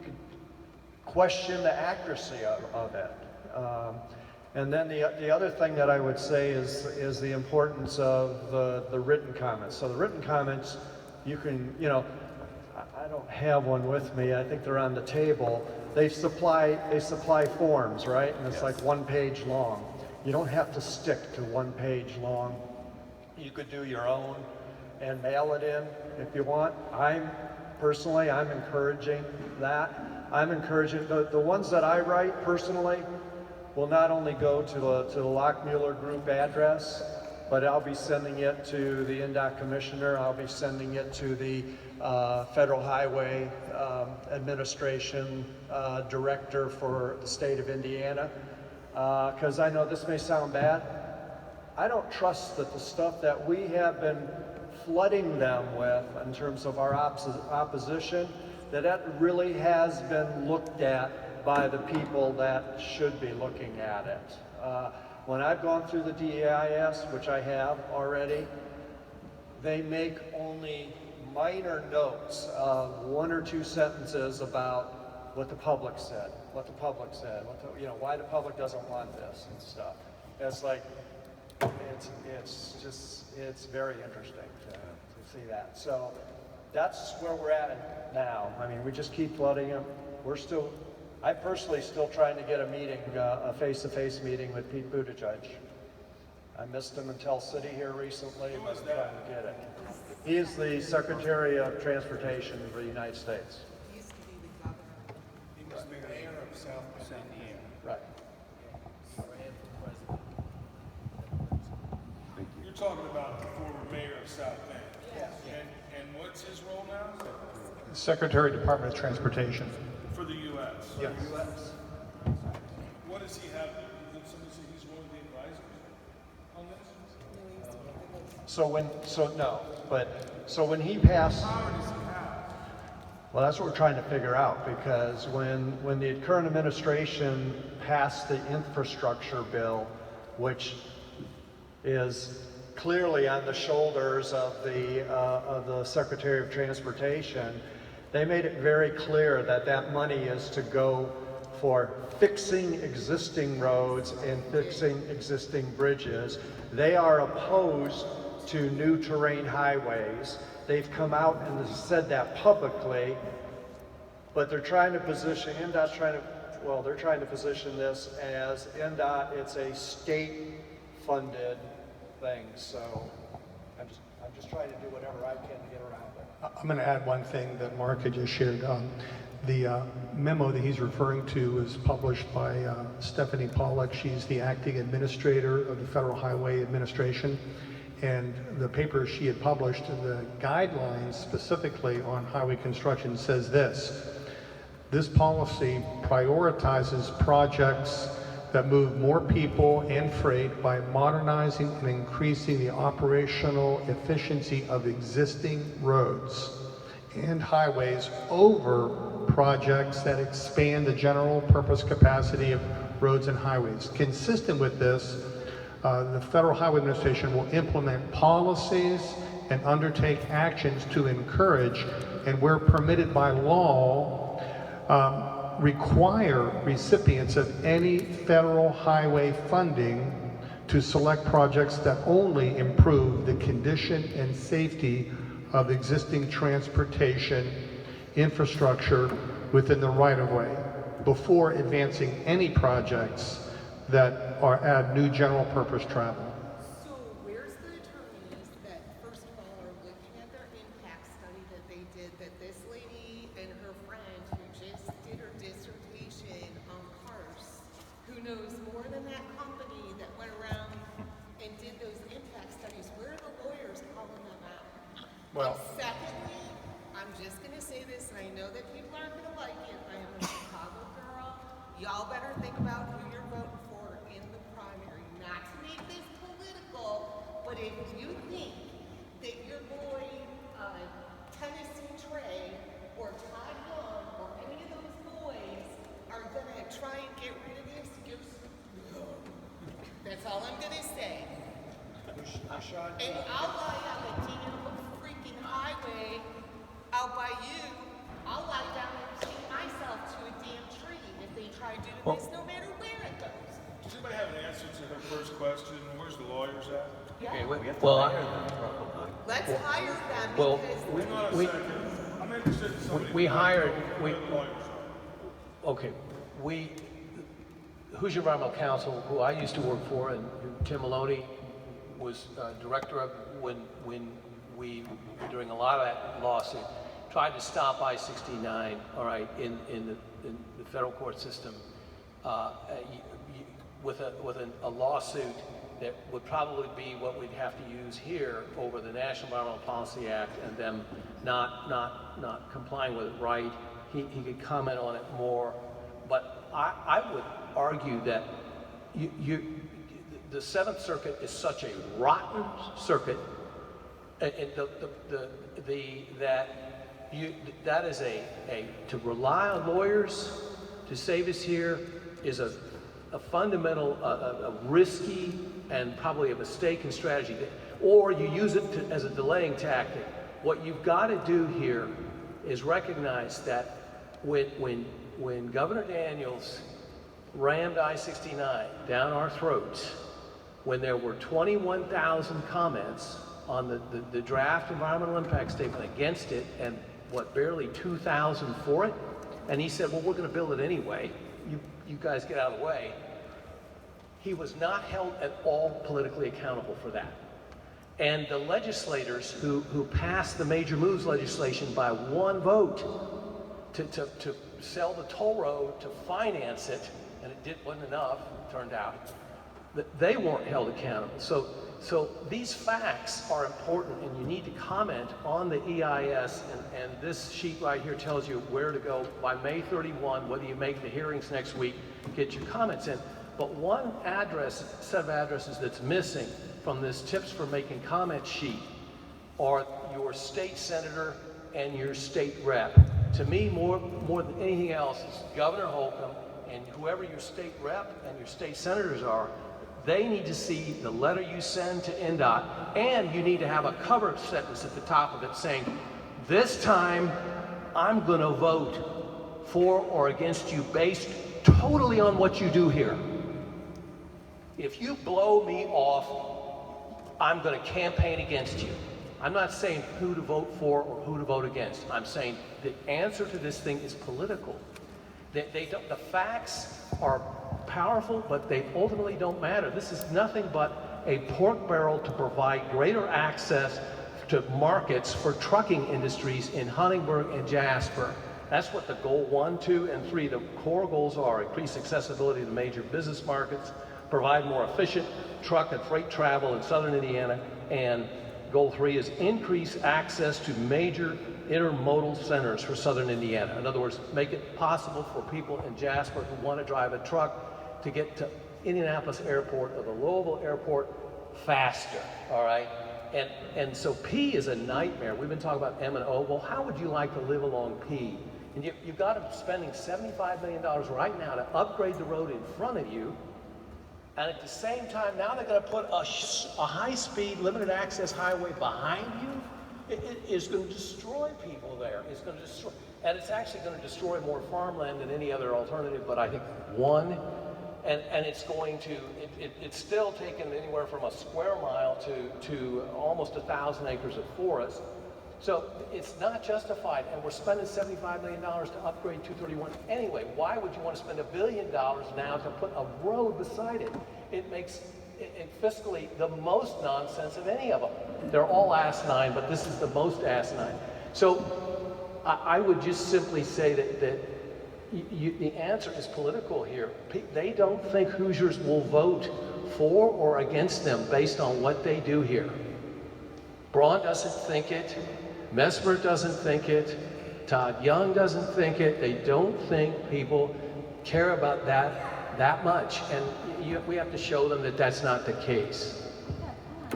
could question the accuracy of it. And then the other thing that I would say is the importance of the written comments. So the written comments, you can, you know, I don't have one with me. I think they're on the table. They supply forms, right? And it's like 1 page long. You don't have to stick to 1 page long. You could do your own and mail it in if you want. I'm encouraging that. I'm encouraging the ones that I write personally will not only go to the Lockmuller Group address, but I'll be sending it to the NDOT Commissioner. I'll be sending it to the Federal Highway Administration Director for the state of Indiana. Because I know this may sound bad. I don't trust that the stuff that we have been flooding them with in terms of our opposition, that really has been looked at by the people that should be looking at it. When I've gone through the DEIS, which I have already, they make only minor notes of 1 or 2 sentences about what the public said, why the public doesn't want this and stuff. It's like, it's very interesting to see that. So that's where we're at now. I mean, we just keep flooding them. I'm personally still trying to get a meeting, a face-to-face meeting with Pete Buttigieg. I missed him in Tell City here recently, but I'm trying to get it. He is the Secretary of Transportation for the United States. He used to be the governor. He was the mayor of South Indiana. Right. You're talking about the former mayor of South Bend. Yes. And what's his role now? Secretary, Department of Transportation. For the U.S. Yes. What does he have? Did somebody say he's one of the advisors on this? So when he passed, How does he have? well, that's what we're trying to figure out, because when the current administration passed the infrastructure bill, which is clearly on the shoulders of the Secretary of Transportation, they made it very clear that that money is to go for fixing existing roads and fixing existing bridges. They are opposed to new terrain highways. They've come out and said that publicly, but they're trying to position, they're trying to position this as NDOT, it's a state-funded thing. So I'm just trying to do whatever I can to get around it. I'm going to add one thing that Mark had just shared. The memo that he's referring to was published by Stephanie Pollack. She's the acting administrator of the Federal Highway Administration. And the paper she had published, the guidelines specifically on highway construction says this: this policy prioritizes projects that move more people and freight by modernizing and increasing the operational efficiency of existing roads and highways over projects that expand the general purpose capacity of roads and highways. Consistent with this, the Federal Highway Administration will implement policies and undertake actions to encourage, and where permitted by law, require recipients of any federal highway funding to select projects that only improve the condition and safety of existing transportation infrastructure within the right-of-way before advancing any projects that add new general purpose travel. So where's the attorneys that, first of all, are looking at their impact study that they did, that this lady and her friend who just did her dissertation on cars, who knows more than that company that went around and did those impact studies? Where are the lawyers calling them out? Well, And secondly, I'm just going to say this, and I know that people aren't going to like it. I am a Chicago girl. Y'all better think about who you're voting for in the primary. Not to make this political, but if you think that your boy, Tennessee Trey, or Todd Young, or any of those boys are going to try and get rid of this, that's all I'm going to say. And I'll lie on the damn freaking highway out by you. I'll lie down and take myself we have to Well, hire them probably. Let's hire them well, because Hang on a we- second. I'm interested in somebody. we hired, who knows lawyers are. okay, Hoosier Environmental Council, who I used to work for, and who Tim Maloney was director of when we, during a lot of that lawsuit, tried to stop I-69, all right, in the federal court system, with a lawsuit that would probably be what we'd have to use here over the National Environmental Policy Act, and them not complying with it right. He could comment on it more, but I would argue that the Seventh Circuit is such a rotten circuit, and that is to rely on lawyers to save us here is a fundamental, a risky and probably a mistaken strategy. Or you use it as a delaying tactic. What you've got to do here is recognize that when Governor Daniels rammed I-69 down our throats, when there were 21,000 comments on the draft environmental impact statement against it, and barely 2,000 for it, and he said, well, we're going to build it anyway, you guys get out of the way. He was not held at all politically accountable for that. And the legislators who passed the major moves legislation by one vote to sell the toll road to finance it, and it wasn't enough, it turned out, that they weren't held accountable. So these facts are important, and you need to comment on the EIS, and this sheet right here tells you where to go by May 31, whether you make the hearings next week, get your comments in. But one set of addresses that's missing from this tips for making comment sheet are your state senator and your state rep. To me, more than anything else, is Governor Holcomb and whoever your state rep and your state senators are. They need to see the letter you send to NDOT, and you need to have a cover sentence at the top of it saying, this time I'm going to vote for or against you based totally on what you do here. If you blow me off, I'm going to campaign against you. I'm not saying who to vote for or who to vote against. I'm saying the answer to this thing is political. The facts are powerful, but they ultimately don't matter. This is nothing but a pork barrel to provide greater access to markets for trucking industries in Huntingburg and Jasper. That's what the goal 1, 2, and 3, the core goals are: increase accessibility to major business markets, provide more efficient truck and freight travel in southern Indiana, and goal 3 is increase access to major intermodal centers for southern Indiana. In other words, make it possible for people in Jasper who want to drive a truck to get to Indianapolis Airport or the Louisville Airport faster, all right? And so P is a nightmare. We've been talking about M and O. Well, how would you like to live along P? And you've got them spending $75 million right now to upgrade the road in front of you, and at the same time, now they're going to put a high-speed, limited access highway behind you. It is going to destroy people there. It's going to destroy, and it's actually going to destroy more farmland than any other alternative, but I think one. And it's going to, it's still taken anywhere from a square mile to almost 1,000 acres of forest. So it's not justified, and we're spending $75 million to upgrade 231 anyway. Why would you want to spend $1 billion now to put a road beside it? It makes it fiscally the most nonsense of any of them. They're all asinine, but this is the most asinine. So I would just simply say that the answer is political here. They don't think Hoosiers will vote for or against them based on what they do here. Braun doesn't think it. Mesmer doesn't think it. Todd Young doesn't think it. They don't think people care about that much. And we have to show them that that's not the case.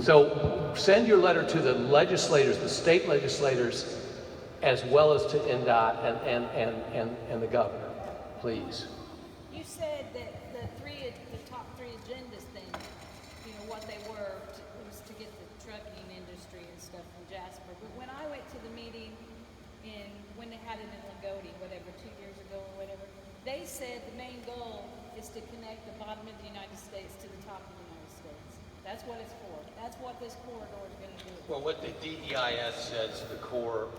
So send your letter to the legislators, the state legislators, as well as to NDOT and the governor, please. You said that the top three agendas thing, you know, what they were, was to get the trucking industry and stuff from Jasper. But when I went to the meeting when they had it in Lagodi, whatever, 2 years ago or whatever, they said the main goal is to connect the bottom of the United States to the top of the United States. That's what it's for. That's what this corridor is gonna do. Well, what the DEIS says the core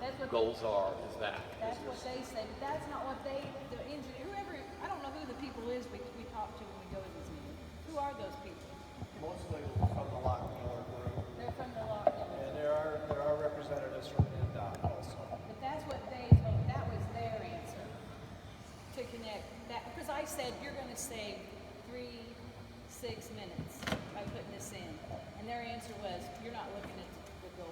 That's what goals are is that. That's what they say, but that's not what the engineer, whoever, I don't know who the people is we talk to when we go to these meetings. Who are those people? Mostly from the Lock Miller group. They're from the law. And there are representatives from NDOT also. But that's what that was their answer, to connect that, because I said, you're gonna save 6 minutes by putting this in. And their answer was, you're not looking at the goal.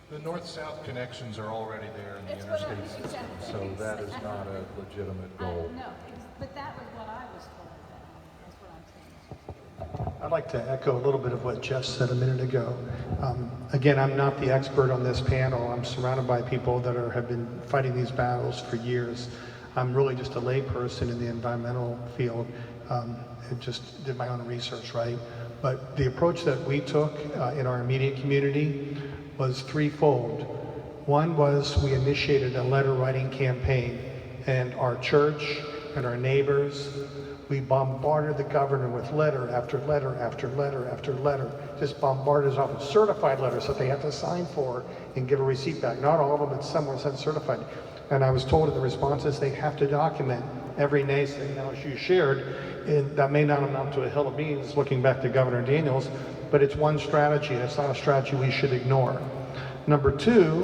The north-south connections are already there in the That's what I interstate was system, so exactly that is saying. not a legitimate goal. No, but that was what I was told about. That's what I'm saying. I'd like to echo a little bit of what Jeff said a minute ago. Again, I'm not the expert on this panel. I'm surrounded by people that have been fighting these battles for years. I'm really just a layperson in the environmental field. I just did my own research, right? But the approach that we took in our immediate community was threefold. One was we initiated a letter writing campaign, and our church and our neighbors, we bombarded the governor with letter after letter after letter after letter, just bombarded his office, certified letters that they had to sign for and give a receipt back. Not all of them, but some were sent certified. And I was told in the responses they have to document every naysay. Now, as you shared, that may not amount to a hill of beans looking back to Governor Daniels, but it's one strategy, and it's not a strategy we should ignore. Number two,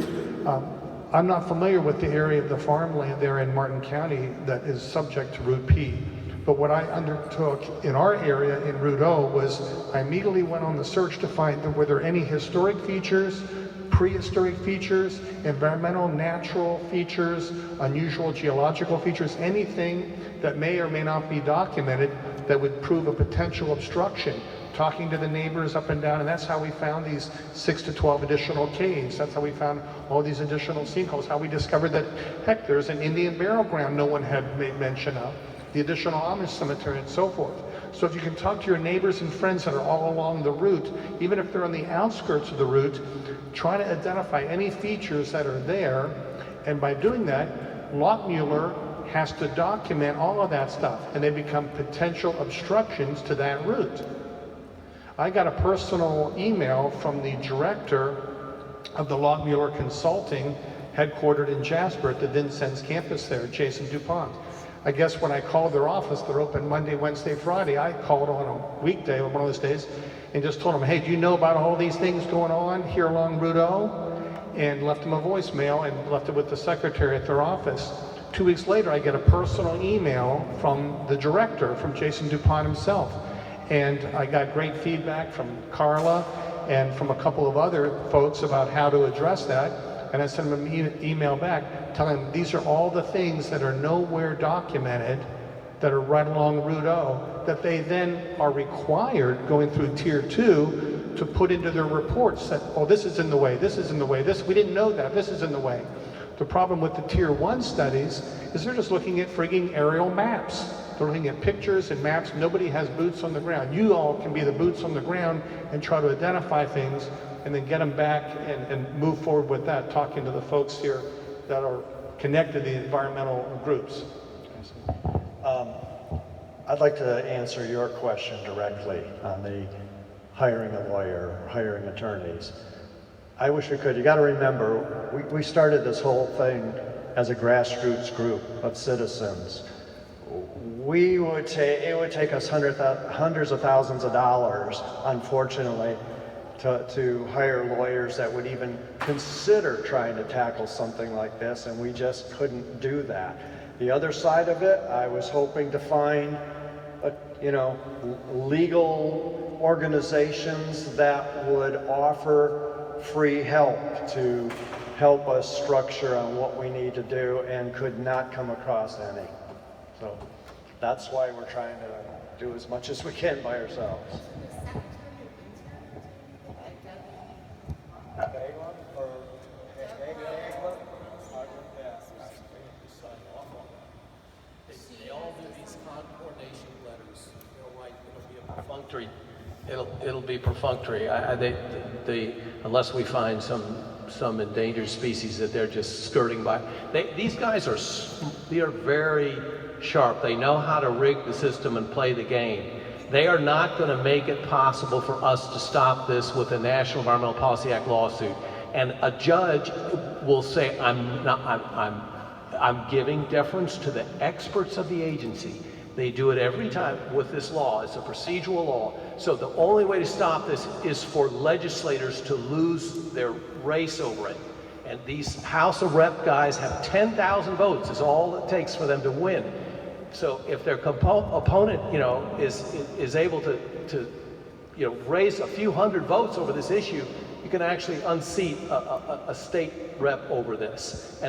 I'm not familiar with the area of the farmland there in Martin County that is subject to Route P. But what I undertook in our area in Route O was I immediately went on the search to find were there any historic features, prehistoric features, environmental, natural features, unusual geological features, anything that may or may not be documented that would prove a potential obstruction. Talking to the neighbors up and down, and that's how we found these 6 to 12 additional caves. That's how we found all these additional sinkholes, how we discovered that, heck, there's an Indian burial ground no one had made mention of, the additional Amish cemetery, and so forth. So if you can talk to your neighbors and friends that are all along the route, even if they're on the outskirts of the route, try to identify any features that are there, and by doing that, Lockmuller has to document all of that stuff, and they become potential obstructions to that route. I got a personal email from the director of the Lockmuller Consulting, headquartered in Jasper at the Vincennes campus there, Jason DuPont. I guess when I called their office, they're open Monday, Wednesday, Friday, I called on a weekday, one of those days, and just told them, hey, do you know about all these things going on here along Route O? And left them a voicemail and left it with the secretary at their office. 2 weeks later, I get a personal email from the director, from Jason DuPont himself. And I got great feedback from Carla and from a couple of other folks about how to address that. And I sent them an email back telling them these are all the things that are nowhere documented that are right along Route O that they then are required going through Tier 2 to put into their reports that, oh, this is in the way, this is in the way, this, we didn't know that, this is in the way. The problem with the Tier 1 studies is they're just looking at frigging aerial maps. They're looking at pictures and maps. Nobody has boots on the ground. You all can be the boots on the ground and try to identify things and then get them back and move forward with that, talking to the folks here that are connected to the environmental groups. I'd like to answer your question directly on the hiring a lawyer, hiring attorneys. I wish we could. You got to remember, we started this whole thing as a grassroots group of citizens. It would take us hundreds of thousands of dollars, unfortunately, to hire lawyers that would even consider trying to tackle something like this, and we just couldn't do that. The other side of it, I was hoping to find, legal organizations that would offer free help to help us structure on what we need to do, and could not come across any. So that's why we're trying to do as much as we can by ourselves. They all do these coordination letters. They'll write, it'll be a perfunctory. It'll be perfunctory. Unless we find some endangered species that they're just skirting by. These guys they are very sharp. They know how to rig the system and play the game. They are not going to make it possible for us to stop this with a National Environmental Policy Act lawsuit. And a judge will say, I'm giving deference to the experts of the agency. They do it every time with this law. It's a procedural law. So the only way to stop this is for legislators to lose their race over it. And these House of Rep guys have 10,000 votes is all it takes for them to win. So if their opponent, is able to raise a few hundred votes over this issue, you can actually unseat a state rep over this.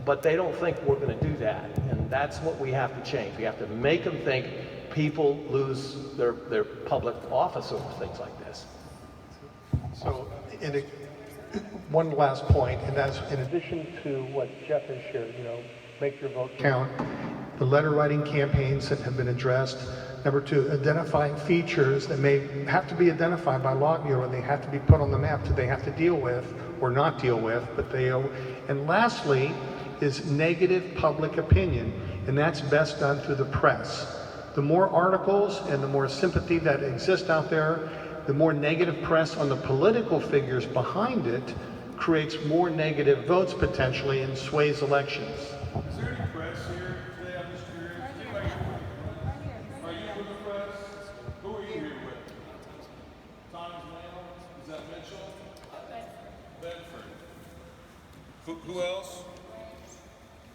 But they don't think we're going to do that, and that's what we have to change. We have to make them think people lose their public office over things like this. So, one last point, and that's in addition to what Jeff has shared, make your vote count, the letter writing campaigns that have been addressed. Number two, identifying features that may have to be identified by Law Bureau, and they have to be put on the map that they have to deal with or not deal with, and lastly is negative public opinion, and that's best done through the press. The more articles and the more sympathy that exists out there, the more negative press on the political figures behind it creates more negative votes potentially and sways elections. Is there any press here today? I'm just curious. Anybody are you with the press? Who are you here with? Times Mail? Is that Mitchell? Bedford. Who else?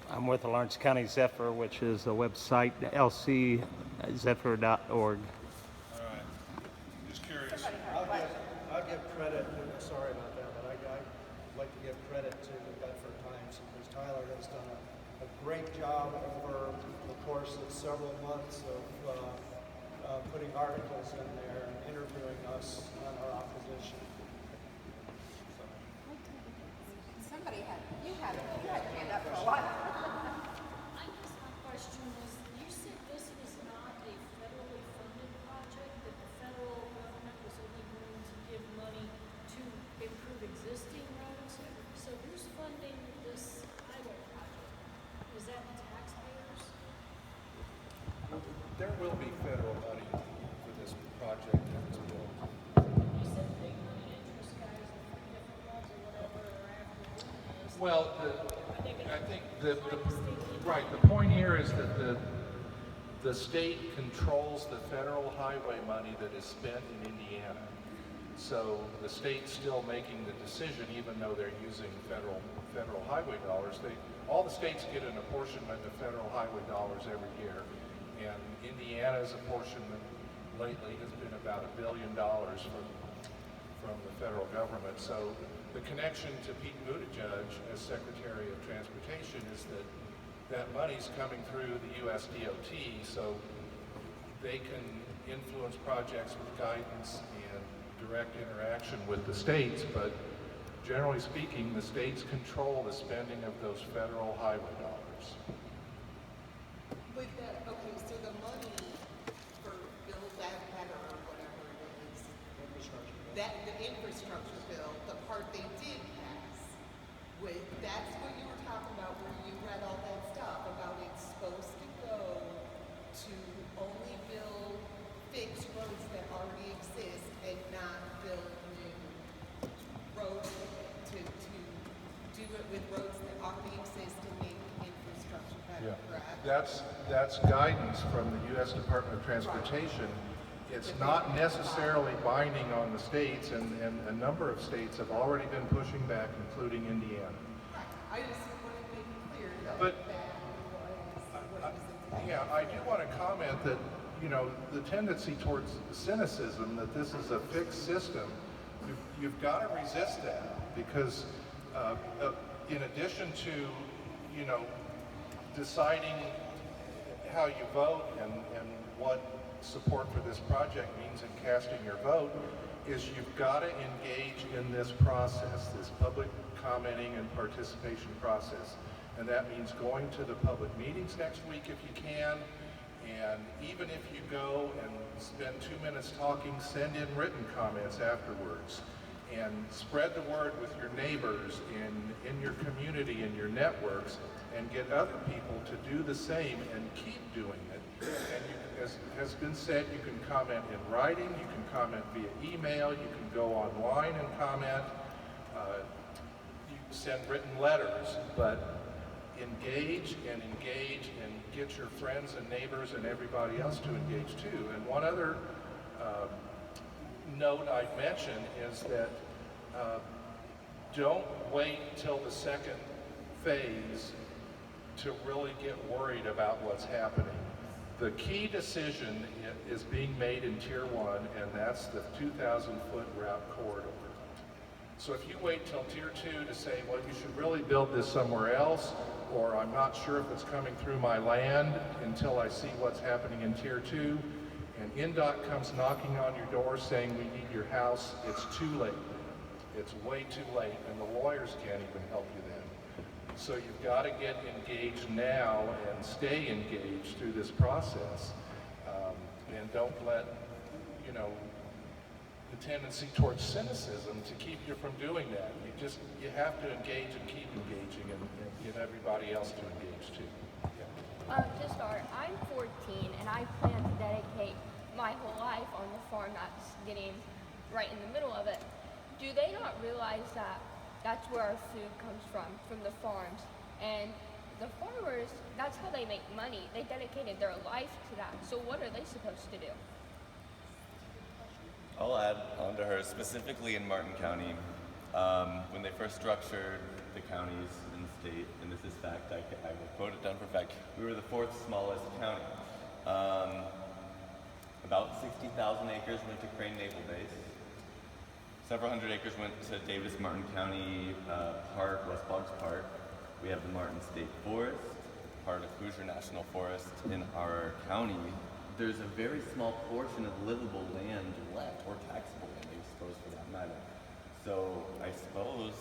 I'm with the Lawrence County Zephyr, which is a website, lczephyr.org. All right. Just curious. I'll give credit, sorry about that, but I'd like to give credit to the Bedford Times, because Tyler has done a great job over the course of several months of putting articles in there and interviewing us on our opposition. You had your hand up for a while. I guess my question is, you said this was not a federally funded project, that the federal government was only going to give money to improve existing roads. So who's funding this highway project? Is that the taxpayers? There will be federal money for this project if it's built. You said big money interest guys are from different ones or whatever are after doing this. Well, I think the point here is that the state controls the federal highway money that is spent in Indiana. So the state's still making the decision, even though they're using federal highway dollars. All the states get an apportionment of federal highway dollars every year, and Indiana's apportionment lately has been about $1 billion from the federal government. So the connection to Pete Buttigieg as Secretary of Transportation is that money's coming through the US DOT, so they can influence projects with guidance and direct interaction with the states, but generally speaking, the states control the spending of those federal highway dollars. But okay, so the money for Build Back Better or whatever it is, the infrastructure bill, the part they did pass, that's what you were talking about, where you read all that stuff about it's supposed to go to only build fixed roads that already exist and not build new roads to do it with roads that already exist and make infrastructure better, correct? That's guidance from the U.S. Department of Transportation. It's not necessarily binding on the states, and a number of states have already been pushing back, including Indiana. I just want to make it clear that But that I do want to comment that, the tendency towards cynicism that this is a fixed system, you've got to resist that, because in addition to, deciding how you vote and what support for this project means in casting your vote, is you've got to engage in this process, this public commenting and participation process. And that means going to the public meetings next week if you can, and even if you go and spend 2 minutes talking, send in written comments afterwards. and spread the word with your neighbors in your community, in your networks, and get other people to do the same and keep doing it. And you, as has been said, you can comment in writing, you can comment via email, you can go online and comment, you can send written letters, but engage and get your friends and neighbors and everybody else to engage too. And one other note I'd mention is that don't wait till the second phase to really get worried about what's happening. The key decision is being made in Tier 1, and that's the 2,000-foot route corridor. So if you wait till Tier 2 to say, well, you should really build this somewhere else, or I'm not sure if it's coming through my land until I see what's happening in Tier 2, and NDOT comes knocking on your door saying we need your house, it's too late. It's way too late, and the lawyers can't even help you then. So you've got to get engaged now and stay engaged through this process, and don't let, you know, the tendency towards cynicism to keep you from doing that. You have to engage and keep engaging, and get everybody else to engage too. Yeah. To start, I'm 14 and I plan to dedicate my whole life on the farm that's getting right in the middle of it. Do they not realize that that's where our food comes from the farms? And the farmers, that's how they make money. They dedicated their life to that. So what are they supposed to do? I'll add on to her, specifically in Martin County, when they first structured the counties in the state, and this is fact, I will quote it down for fact, we were the 4th smallest county. About 60,000 acres went to Crane Naval Base. Several hundred acres went to Davis-Martin County Park, West Boggs Park. We have the Martin State Forest, part of Hoosier National Forest in our county. There's a very small portion of livable land left, or taxable land, I suppose, for that matter. So I suppose,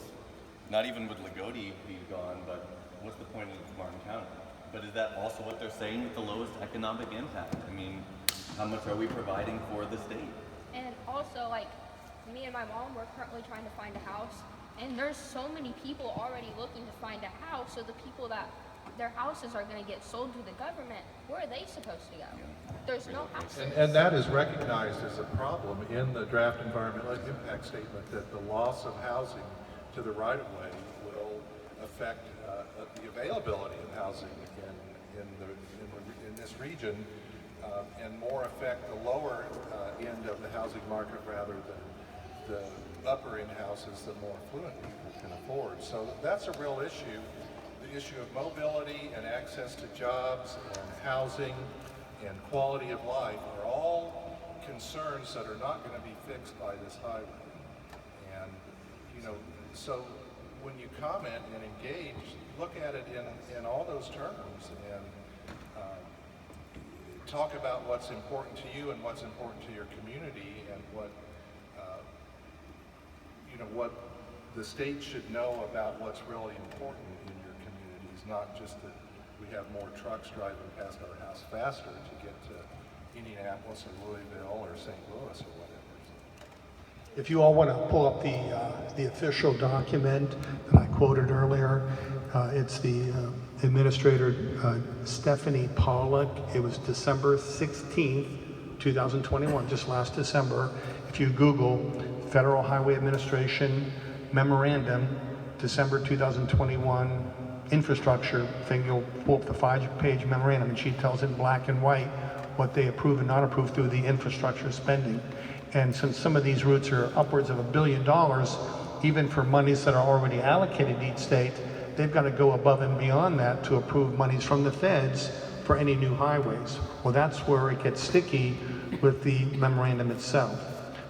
not even would Lagodi be gone, but what's the point of Martin County? But is that also what they're saying with the lowest economic impact? I mean, how much are we providing for the state? And also, like, me and my mom, we're currently trying to find a house, and there's so many people already looking to find a house, so the people that their houses are going to get sold to the government, where are they supposed to go? There's no houses. And that is recognized as a problem in the draft environmental impact statement, that the loss of housing to the right-of-way will affect the availability of housing in this region, and more affect the lower end of the housing market rather than the upper end houses that more affluent people can afford. So that's a real issue. The issue of mobility and access to jobs and housing and quality of life are all concerns that are not going to be fixed by this highway. And, you know, so when you comment and engage, look at it in all those terms, and talk about what's important to you and what's important to your community, and what what the state should know about what's really important in your communities, not just that we have more trucks driving past our house faster to get to Indianapolis or Louisville or St. Louis or whatever. If you all want to pull up the official document that I quoted earlier, it's the Administrator Stephanie Pollock. It was December 16th, 2021, just last December. If you Google Federal Highway Administration Memorandum, December 2021 infrastructure thing, you'll pull up the 5-page memorandum, and she tells in black and white what they approve and not approve through the infrastructure spending. And since some of these routes are upwards of $1 billion, even for monies that are already allocated to each state, they've got to go above and beyond that to approve monies from the feds for any new highways. Well, that's where it gets sticky with the memorandum itself.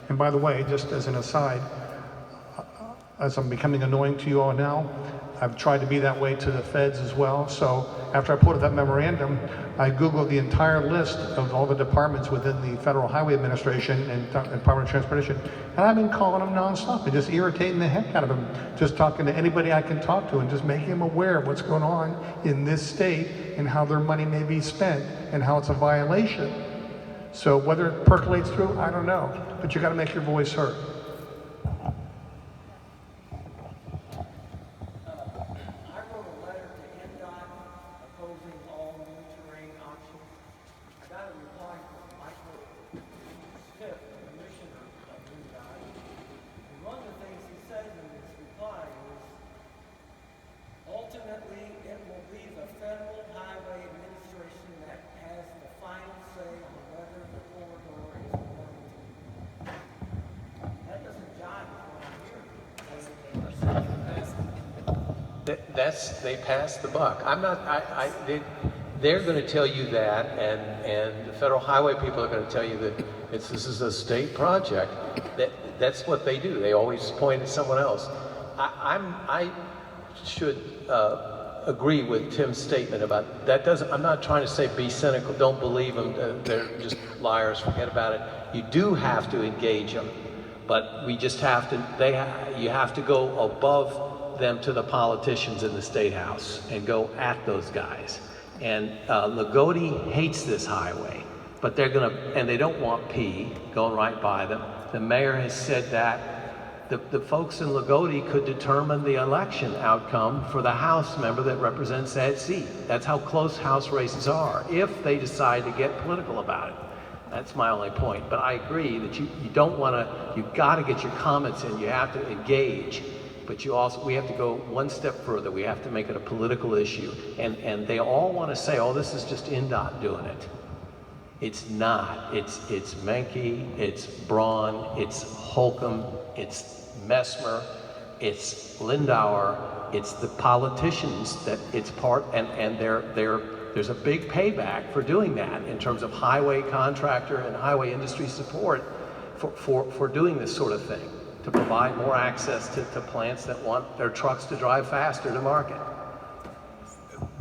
And by the way, just as an aside, as I'm becoming annoying to you all now, I've tried to be that way to the feds as well. So after I put up that memorandum, I Googled the entire list of all the departments within the Federal Highway Administration and Department of Transportation, and I've been calling them nonstop and just irritating the heck out of them, just talking to anybody I can talk to and just making them aware of what's going on in this state and how their money may be spent and how it's a violation. So whether it percolates through, I don't know, but you got to make your voice heard. They passed the buck. I'm not, they're going to tell you that, and the federal highway people are going to tell you that this is a state project. That's what they do. They always point at someone else. I should agree with Tim's statement about that. I'm not trying to say be cynical. Don't believe them. They're just liars. Forget about it. You do have to engage them, but we just have to. You have to go above them to the politicians in the State House and go at those guys. And Lagodi hates this highway, but they're gonna, and they don't want P going right by them. The mayor has said that the folks in Lagodi could determine the election outcome for the House member that represents that seat. That's how close House races are, if they decide to get political about it. That's my only point. But I agree that you don't want to, you've got to get your comments in, you have to engage. But we have to go one step further. We have to make it a political issue. And they all want to say, oh, this is just NDOT doing it. It's not. It's Menke, it's Braun, it's Holcomb, it's Messmer, it's Lindauer, it's the politicians that it's part, and there's a big payback for doing that in terms of highway contractor and highway industry support for doing this sort of thing, to provide more access to plants that want their trucks to drive faster to market.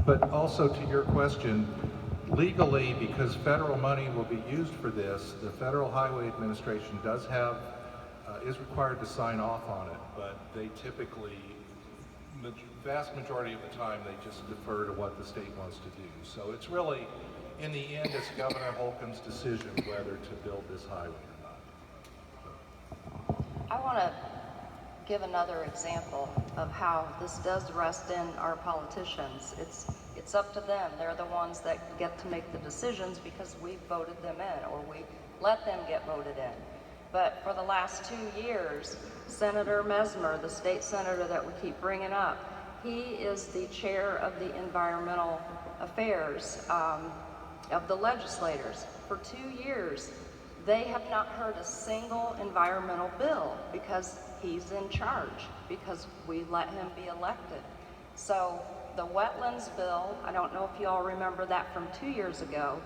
But also to your question, legally, because federal money will be used for this, the Federal Highway Administration does have, is required to sign off on it, but they typically, the vast majority of the time, they just defer to what the state wants to do. So it's really, in the end, it's Governor Holcomb's decision whether to build this highway or not. I want to give another example of how this does rest in our politicians. It's up to them. They're the ones that get to make the decisions because we voted them in, or we let them get voted in. But for the last 2 years, Senator Messmer, the state senator that we keep bringing up, he is the chair of the environmental affairs of the legislators. For 2 years, they have not heard a single environmental bill because he's in charge, because we let him be elected. So the Wetlands Bill, I don't know if you all remember that from 2 years ago,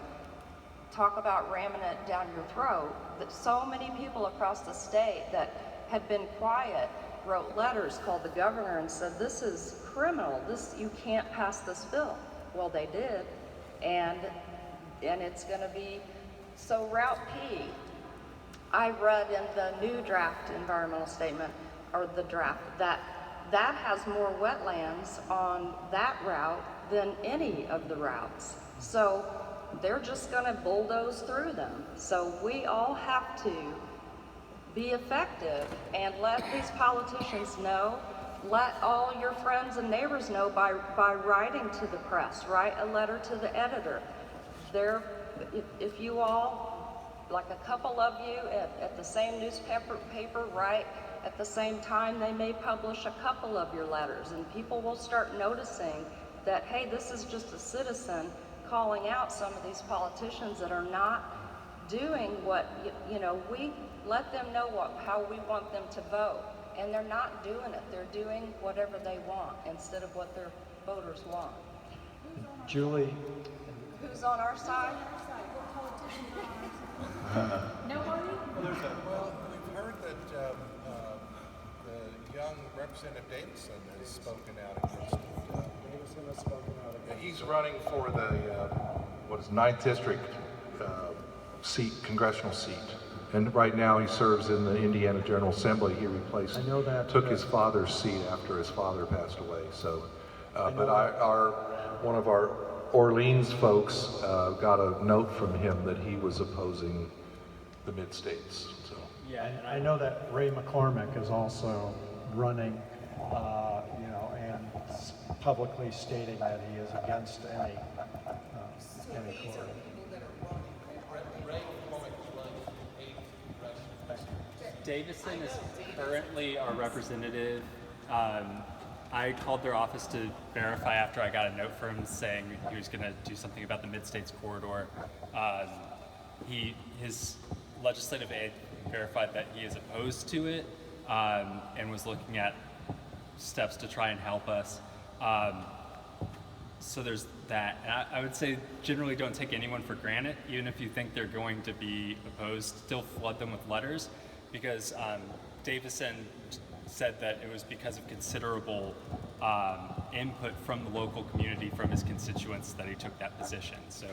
talk about ramming it down your throat, that so many people across the state that had been quiet wrote letters, called the governor and said, this is criminal, you can't pass this bill. Well, they did, and it's gonna be, so Route P, I read in the new draft environmental statement, or the draft, that has more wetlands on that route than any of the routes. So they're just gonna bulldoze through them. So we all have to be effective and let these politicians know, let all your friends and neighbors know by writing to the press, write a letter to the editor. If you all, like a couple of you at the same newspaper write at the same time, they may publish a couple of your letters, and people will start noticing that, hey, this is just a citizen calling out some of these politicians that are not doing what, we let them know how we want them to vote, and they're not doing it. They're doing whatever they want instead of what their voters want. Julie. Who's on our side? Nobody? Well, we've heard that the young Representative Davison has spoken out against it. He's running for the 9th District seat, congressional seat. And right now he serves in the Indiana General Assembly. He replaced, took his father's seat after his father passed away. So, one of our Orleans folks got a note from him that he was opposing the mid-states. So. Yeah, and I know that Ray McCormick is also running, and publicly stating that he is against any corridor. Davison is currently our representative. I called their office to verify after I got a note from him saying he was going to do something about the Mid-States corridor. His legislative aide verified that he is opposed to it and was looking at steps to try and help us. So there's that. And I would say generally don't take anyone for granted, even if you think they're going to be opposed, still flood them with letters, because Davison said that it was because of considerable input from the local community, from his constituents, that he took that position. So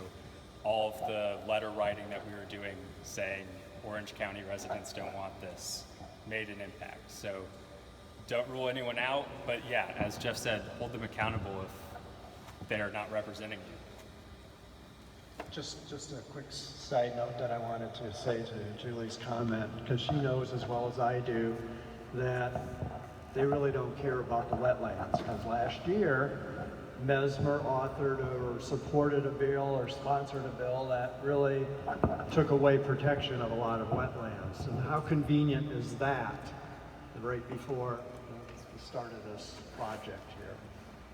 all of the letter writing that we were doing saying Orange County residents don't want this made an impact. So don't rule anyone out, but yeah, as Jeff said, hold them accountable if they are not representing you. Just a quick side note that I wanted to say to Julie's comment, because she knows as well as I do that they really don't care about the wetlands. Because last year, Mesmer authored or supported a bill or sponsored a bill that really took away protection of a lot of wetlands. And how convenient is that right before we started this project here?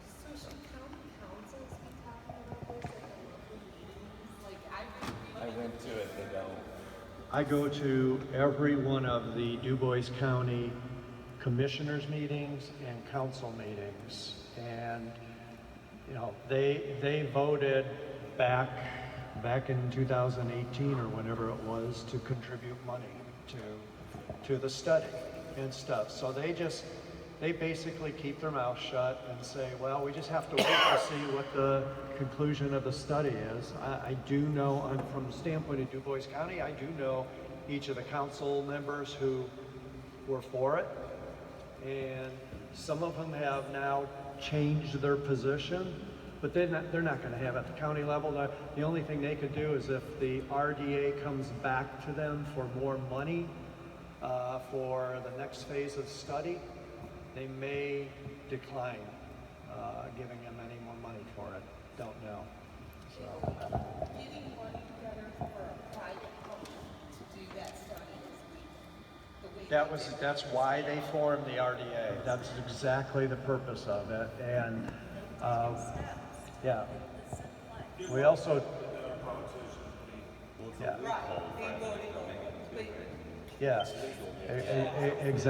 So should county councils be talking about this at the local meetings? Like, I went to it, they don't. I go to every one of the Du Bois County commissioners meetings and council meetings, and you know, they voted back in 2018 or whenever it was to contribute money to the study and stuff. So they basically keep their mouth shut and say, well, we just have to wait to see what the conclusion of the study is. I do know, from the standpoint of Du Bois County, I do know each of the council members who were for it, and some of them have now changed their position, but they're not going to have at the county level. The only thing they could do is if the RDA comes back to them for more money for the next phase of study, they may decline giving them any more money for it. Don't know. So getting money together for a private company to do that study is the way that's why they formed the RDA. That's exactly the purpose of it. And yeah, we also yeah. right. They voted on it. Yeah, exactly.